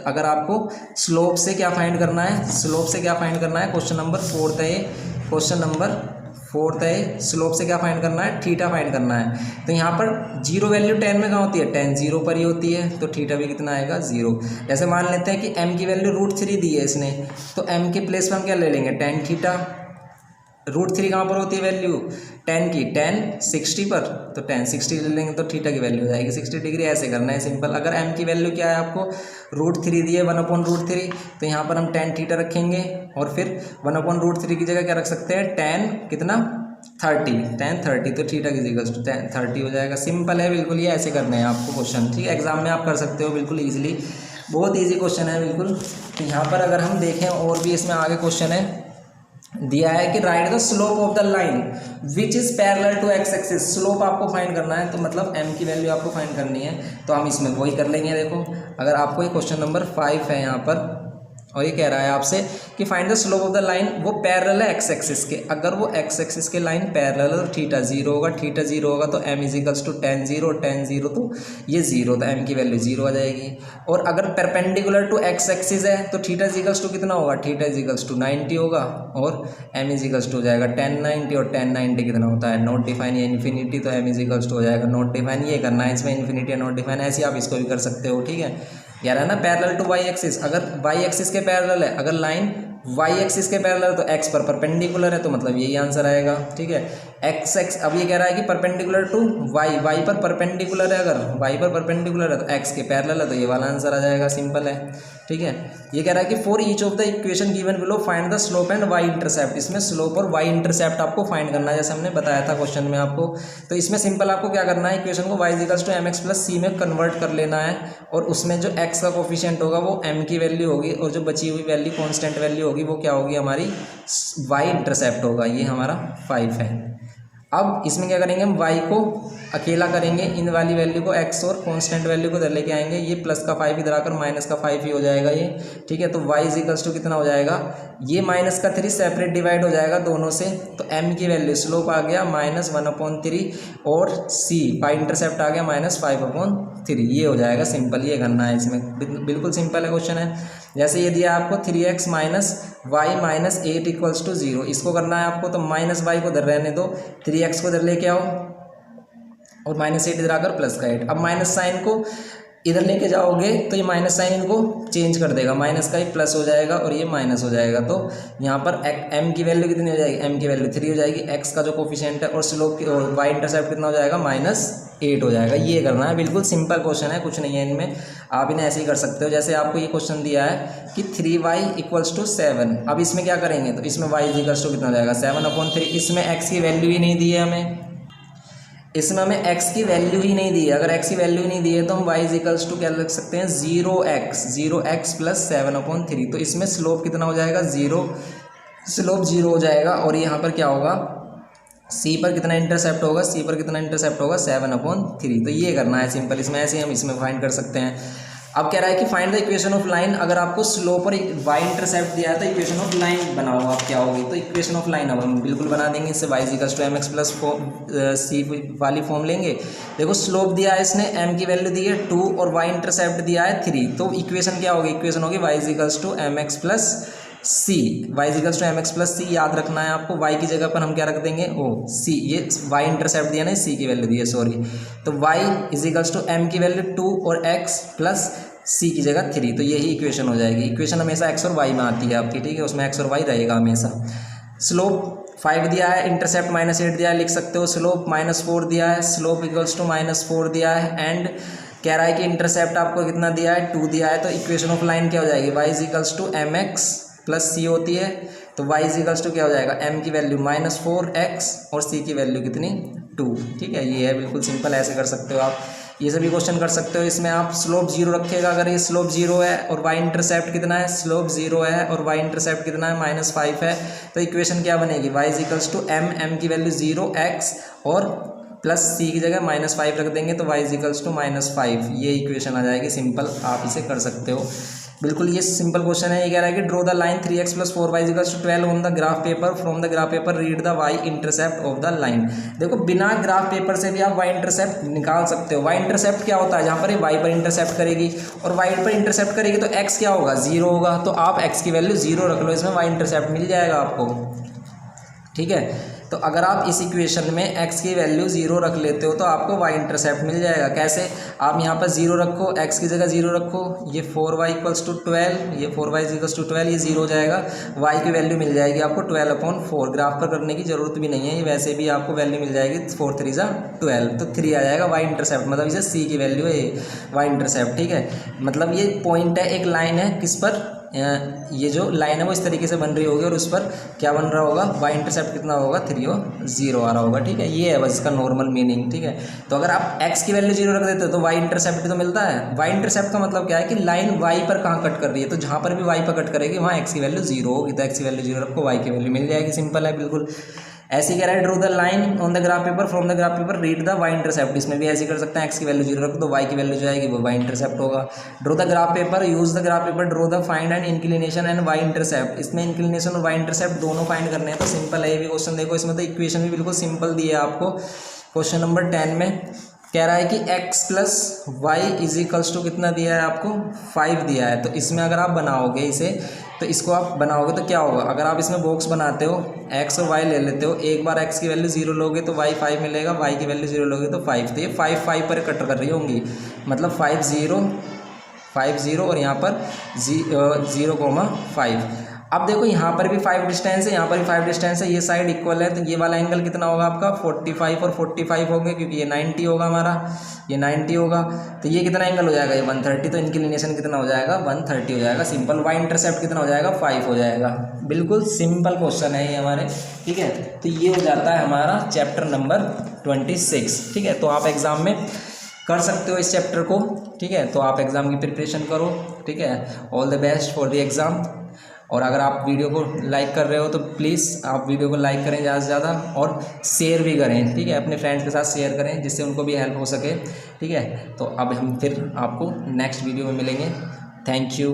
अगर आपको स्लोप से क्या फाइंड करना है, स्लोप से क्या फाइंड करना है, क्वेश्चन नंबर 4 है, क्वेश्चन नंबर 4 है। स्लोप से क्या फाइंड करना है, थीटा फाइंड करना है। तो यहाँ पर 0 वैल्यू tan में कहाँ होती है, tan 0 पर ही होती है, तो थीटा भी कितना आएगा 0। जैसे मान लेते हैं कि m की वैल्यू √3 दी है इसने, तो m के प्लेस पर हम क्या ले लेंगे tan थीटा। √3 कहाँ पर होती है वैल्यू, tan की, tan 60 पर, तो tan 60 ले लेंगे तो थीटा की वैल्यू हो जाएगी 60 डिग्री। ऐसे करना है सिंपल। अगर m की वैल्यू क्या है आपको, √3 दिए 1/√3, तो यहाँ पर हम tan थीटा रखेंगे और फिर 1/√3 की जगह क्या रख सकते हैं, tan कितना 30, tan 30, तो थीटा की इक्वल्स टू tan 30 हो जाएगा। सिंपल है बिल्कुल, ये ऐसे करना है आपको क्वेश्चन, ठीक है। एग्जाम में आप कर सकते हो बिल्कुल ईजिली, बहुत ईजी क्वेश्चन है बिल्कुल। तो यहाँ पर अगर हम देखें और भी इसमें आगे क्वेश्चन है दिया है कि write the slope of the line which is parallel to X axis. Slope आपको फाइंड करना है, तो मतलब m की वैल्यू आपको फाइंड करनी है, तो हम इसमें वही कर लेंगे। देखो अगर आपको ये क्वेश्चन नंबर 5 है यहाँ पर, और ये कह रहा है आपसे कि find the slope of the line, वो पैरेलल है एक्स एक्सिस के, अगर वो एक्स एक्सिस के लाइन पैरेलल है तो थीटा 0 होगा, थीटा 0 होगा तो m equals to tan 0, tan 0 तो ये 0, तो m की वैल्यू 0 आ जाएगी। और अगर परपेंडिकुलर टू एक्स एक्सिस है तो थीटा इजिकल्स टू कितना होगा, थीटा इजिकल्स टू 90 होगा, और m इजिकल्स टू हो जाएगा tan 90, और tan 90 कितना होता है, नॉट डिफाइन या इन्फिनिटी, तो m इजिकल्स टू हो जाएगा नॉट डिफाइन। ये करना है इसमें, इन्फिनिटी या नॉट डिफाइन, ऐसे आप इसको भी कर सकते हो, ठीक है। यार है ना पैरेलल टू वाई एक्सिस, अगर वाई एक्सिस के पैरेलल है, अगर लाइन वाई एक्सिस के पैरेलल है तो एक्स पर परपेंडिकुलर है, तो मतलब यही आंसर आएगा, ठीक है। एक्स अब ये कह रहा है कि परपेंडिकुलर टू वाई, वाई पर परपेंडिकुलर है, अगर वाई पर परपेंडिकुलर है तो एक्स के पैरेलल है, तो ये वाला आंसर आ जाएगा, सिंपल है, ठीक है। ये कह रहा है कि for each of the equation given below find the slope and Y intercept. इसमें स्लोप और वाई इंटरसेप्ट आपको फाइंड करना है, जैसे हमने बताया था क्वेश्चन में आपको। तो इसमें सिंपल आपको क्या करना है, इक्वेशन को y equals to mx plus c में कन्वर्ट कर लेना है, और उसमें जो x का कोफिशिएंट होगा वो m की वैल्यू होगी, और जो बची हुई वैल्यू कॉन्स्टेंट वैल्यू होगी वो क्या होगी, हमारी y इंटरसेप्ट होगा। ये हमारा 5 है। अब इसमें क्या करेंगे, हम y को अकेला करेंगे, इन वाली वैल्यू को x और कांस्टेंट वैल्यू को इधर लेके आएंगे, ये प्लस का 5 इधर आकर माइनस का 5 ही हो जाएगा ये, ठीक है। तो y इक्वल्स टू कितना हो जाएगा, ये माइनस का 3 सेपरेट डिवाइड हो जाएगा दोनों से, तो m की वैल्यू स्लोप आ गया -1/3, और c y इंटरसेप्ट आ गया -5/3, ये हो जाएगा सिंपल। ये करना है इसमें, बिल्कुल सिंपल है क्वेश्चन है। जैसे ये दिया आपको 3x minus Y minus 8 equals to 0, इसको करना है आपको, तो माइनस वाई को इधर रहने दो, 3x को इधर लेके आओ, और -8 इधर आकर प्लस का 8। अब माइनस साइन को इधर लेके जाओगे तो ये माइनस साइन इनको चेंज कर देगा, माइनस का ही प्लस हो जाएगा और ये माइनस हो जाएगा, तो यहाँ पर m की वैल्यू कितनी हो जाएगी, m की वैल्यू 3 हो जाएगी, x का जो कोफिशिएंट है, और स्लोप की और y इंटरसेप्ट कितना हो जाएगा, -8 हो जाएगा। ये करना है, बिल्कुल सिंपल क्वेश्चन है, कुछ नहीं है इनमें, आप इन्हें ऐसे ही कर सकते हो। जैसे आपको ये क्वेश्चन दिया है कि 3y इक्वल्स टू 7, अब इसमें क्या करेंगे, तो इसमें y इक्वल्स टू कितना हो जाएगा 7/3, इसमें x की वैल्यू ही नहीं दी है हमें, इसमें हमें x की वैल्यू ही नहीं दी है। अगर x की वैल्यू नहीं दी है तो हम y इक्वल्स टू क्या लिख सकते हैं, 0x प्लस 7/3, तो इसमें स्लोप कितना हो जाएगा 0, स्लोप 0 हो जाएगा, और यहाँ पर क्या होगा, c पर कितना इंटरसेप्ट होगा, c पर कितना इंटरसेप्ट होगा 7/3, तो ये करना है सिंपल। इसमें ऐसे हम इसमें फाइंड कर सकते हैं। अब कह रहा है कि find the equation of line, अगर आपको स्लोप और y इंटरसेप्ट दिया है तो इक्वेशन ऑफ लाइन बनाओ आप, क्या होगी, तो इक्वेशन ऑफ लाइन अब हम बिल्कुल बना देंगे, इससे y equals to mx plus c वाली फॉर्म लेंगे। देखो स्लोप दिया है इसने, m की वैल्यू दी है 2 और y इंटरसेप्ट दिया है 3, तो इक्वेशन क्या होगी, इक्वेशन होगी y equals to mx plus c, y equals to mx plus c, याद रखना है आपको, y की जगह पर हम क्या रख देंगे, ओ c, ये y इंटरसेप्ट दिया ना, c की वैल्यू दी है, सॉरी, तो y इक्वल्स टू m की वैल्यू 2 और x प्लस c की जगह 3, तो यही इक्वेशन हो जाएगी। इक्वेशन हमेशा x और y में आती है आपकी, ठीक है, उसमें x और y रहेगा हमेशा। स्लोप 5 दिया है, इंटरसेप्ट -8 दिया है, लिख सकते हो, स्लोप -4 दिया है, स्लोप इक्वल्स टू -4 दिया है, एंड कह रहा है कि इंटरसेप्ट आपको कितना दिया है, 2 दिया है, तो इक्वेशन ऑफ लाइन क्या हो जाएगी, y equals to mx plus c होती है, तो y इक्वल्स टू क्या हो जाएगा, m की वैल्यू -4x और c की वैल्यू कितनी 2, ठीक है। ये है बिल्कुल सिंपल, ऐसे कर सकते हो आप, ये सभी क्वेश्चन कर सकते हो। इसमें आप स्लोप 0 रखिएगा, अगर ये स्लोप 0 है और y इंटरसेप्ट कितना है, स्लोप 0 है और y इंटरसेप्ट कितना है -5 है, तो इक्वेशन क्या बनेगी, y इक्वल्स टू m की वैल्यू 0x और प्लस c की जगह -5 रख देंगे, तो y इक्वल्स टू -5, ये इक्वेशन आ जाएगी, सिंपल आप इसे कर सकते हो। बिल्कुल ये सिंपल क्वेश्चन है। ये कह रहा है कि draw the line 3x plus 4y equals to 12 on the graph paper, from the graph paper read the y intercept of the line. देखो बिना ग्राफ पेपर से भी आप y इंटरसेप्ट निकाल सकते हो। y इंटरसेप्ट क्या होता है, जहाँ पर ये y पर इंटरसेप्ट करेगी और y पर इंटरसेप्ट करेगी तो x क्या होगा, 0 होगा, तो आप x की वैल्यू 0 रख लो, इसमें y इंटरसेप्ट मिल जाएगा आपको, ठीक है। तो अगर आप इस इक्वेशन में x की वैल्यू 0 रख लेते हो तो आपको y इंटरसेप्ट मिल जाएगा। कैसे? आप यहाँ पर 0 रखो, x की जगह 0 रखो, ये 4y = 12, ये 4y = 12, ये 0 हो जाएगा, y की वैल्यू मिल जाएगी आपको 12/4। ग्राफ पर करने की ज़रूरत भी नहीं है, ये वैसे भी आपको वैल्यू मिल जाएगी 4 3 12, तो 3 आ जाएगा y इंटरसेप्ट, मतलब इसे c की वैल्यू है y इंटरसेप्ट। ठीक है, मतलब ये पॉइंट है, एक लाइन है किस पर, ये जो लाइन है वो इस तरीके से बन रही होगी और उस पर क्या बन रहा होगा, y इंटरसेप्ट कितना होगा, 3 और 0 आ रहा होगा। ठीक है, ये है बस इसका नॉर्मल मीनिंग। ठीक है, तो अगर आप x की वैल्यू 0 रख देते हो तो y इंटरसेप्ट तो मिलता है। y इंटरसेप्ट का मतलब क्या है कि लाइन y पर कहाँ कट कर रही है, तो जहाँ पर भी y पर कट करेगी वहाँ x की वैल्यू 0 होगी, तो x की वैल्यू 0 रखो, y की वैल्यू मिल जाएगी। सिंपल है बिल्कुल। ऐसे कह रहा है Drew the line on the graph paper, from the graph paper read the y intercept. इसमें भी ऐसे कर सकते हैं, x की वैल्यू 0 रखो तो y की वैल्यू जो आएगी वो y इंटरसेप्ट होगा। Drew the graph paper, use the graph paper, Drew the find and inclination and y intercept. इसमें इंक्लिनेशन और y इंटरसेप्ट दोनों फाइंड करने हैं, तो सिंपल है ये भी क्वेश्चन। देखो इसमें तो इक्वेशन भी बिल्कुल सिंपल दी है आपको। क्वेश्चन नंबर 10 में कह रहा है कि x + y = कितना दिया है आपको, 5 दिया है। तो इसमें अगर आप बनाओगे इसे, तो इसको आप बनाओगे तो क्या होगा, अगर आप इसमें बॉक्स बनाते हो, x और y ले लेते हो, एक बार x की वैल्यू 0 लोगे तो y 5 मिलेगा, y की वैल्यू 0 लोगे तो 5, तो ये 5 5 पर कट कर रही होंगी, मतलब 5 0 और यहाँ पर 0,5। अब देखो यहाँ पर भी 5 डिस्टेंस है, यहाँ पर भी 5 डिस्टेंस है, ये साइड इक्वल है, तो ये वाला एंगल कितना होगा आपका, 45 और 45 होंगे, क्योंकि ये 90 होगा हमारा, ये 90 होगा, तो ये कितना एंगल हो जाएगा, ये 130, तो इंक्लिनेशन कितना हो जाएगा, 130 हो जाएगा। सिंपल। y इंटरसेप्ट कितना हो जाएगा, 5 हो जाएगा। बिल्कुल सिंपल क्वेश्चन है ये हमारे। ठीक है, तो ये हो जाता है हमारा चैप्टर नंबर 26। ठीक है, तो आप एग्ज़ाम में कर सकते हो इस चैप्टर को। ठीक है, तो आप एग्ज़ाम की प्रिपरेशन करो। ठीक है, all the best for the exam. और अगर आप वीडियो को लाइक कर रहे हो तो प्लीज़ आप वीडियो को लाइक करें ज़्यादा से ज़्यादा, और शेयर भी करें। ठीक है, अपने फ्रेंड्स के साथ शेयर करें जिससे उनको भी हेल्प हो सके। ठीक है, तो अब हम फिर आपको नेक्स्ट वीडियो में मिलेंगे। Thank you.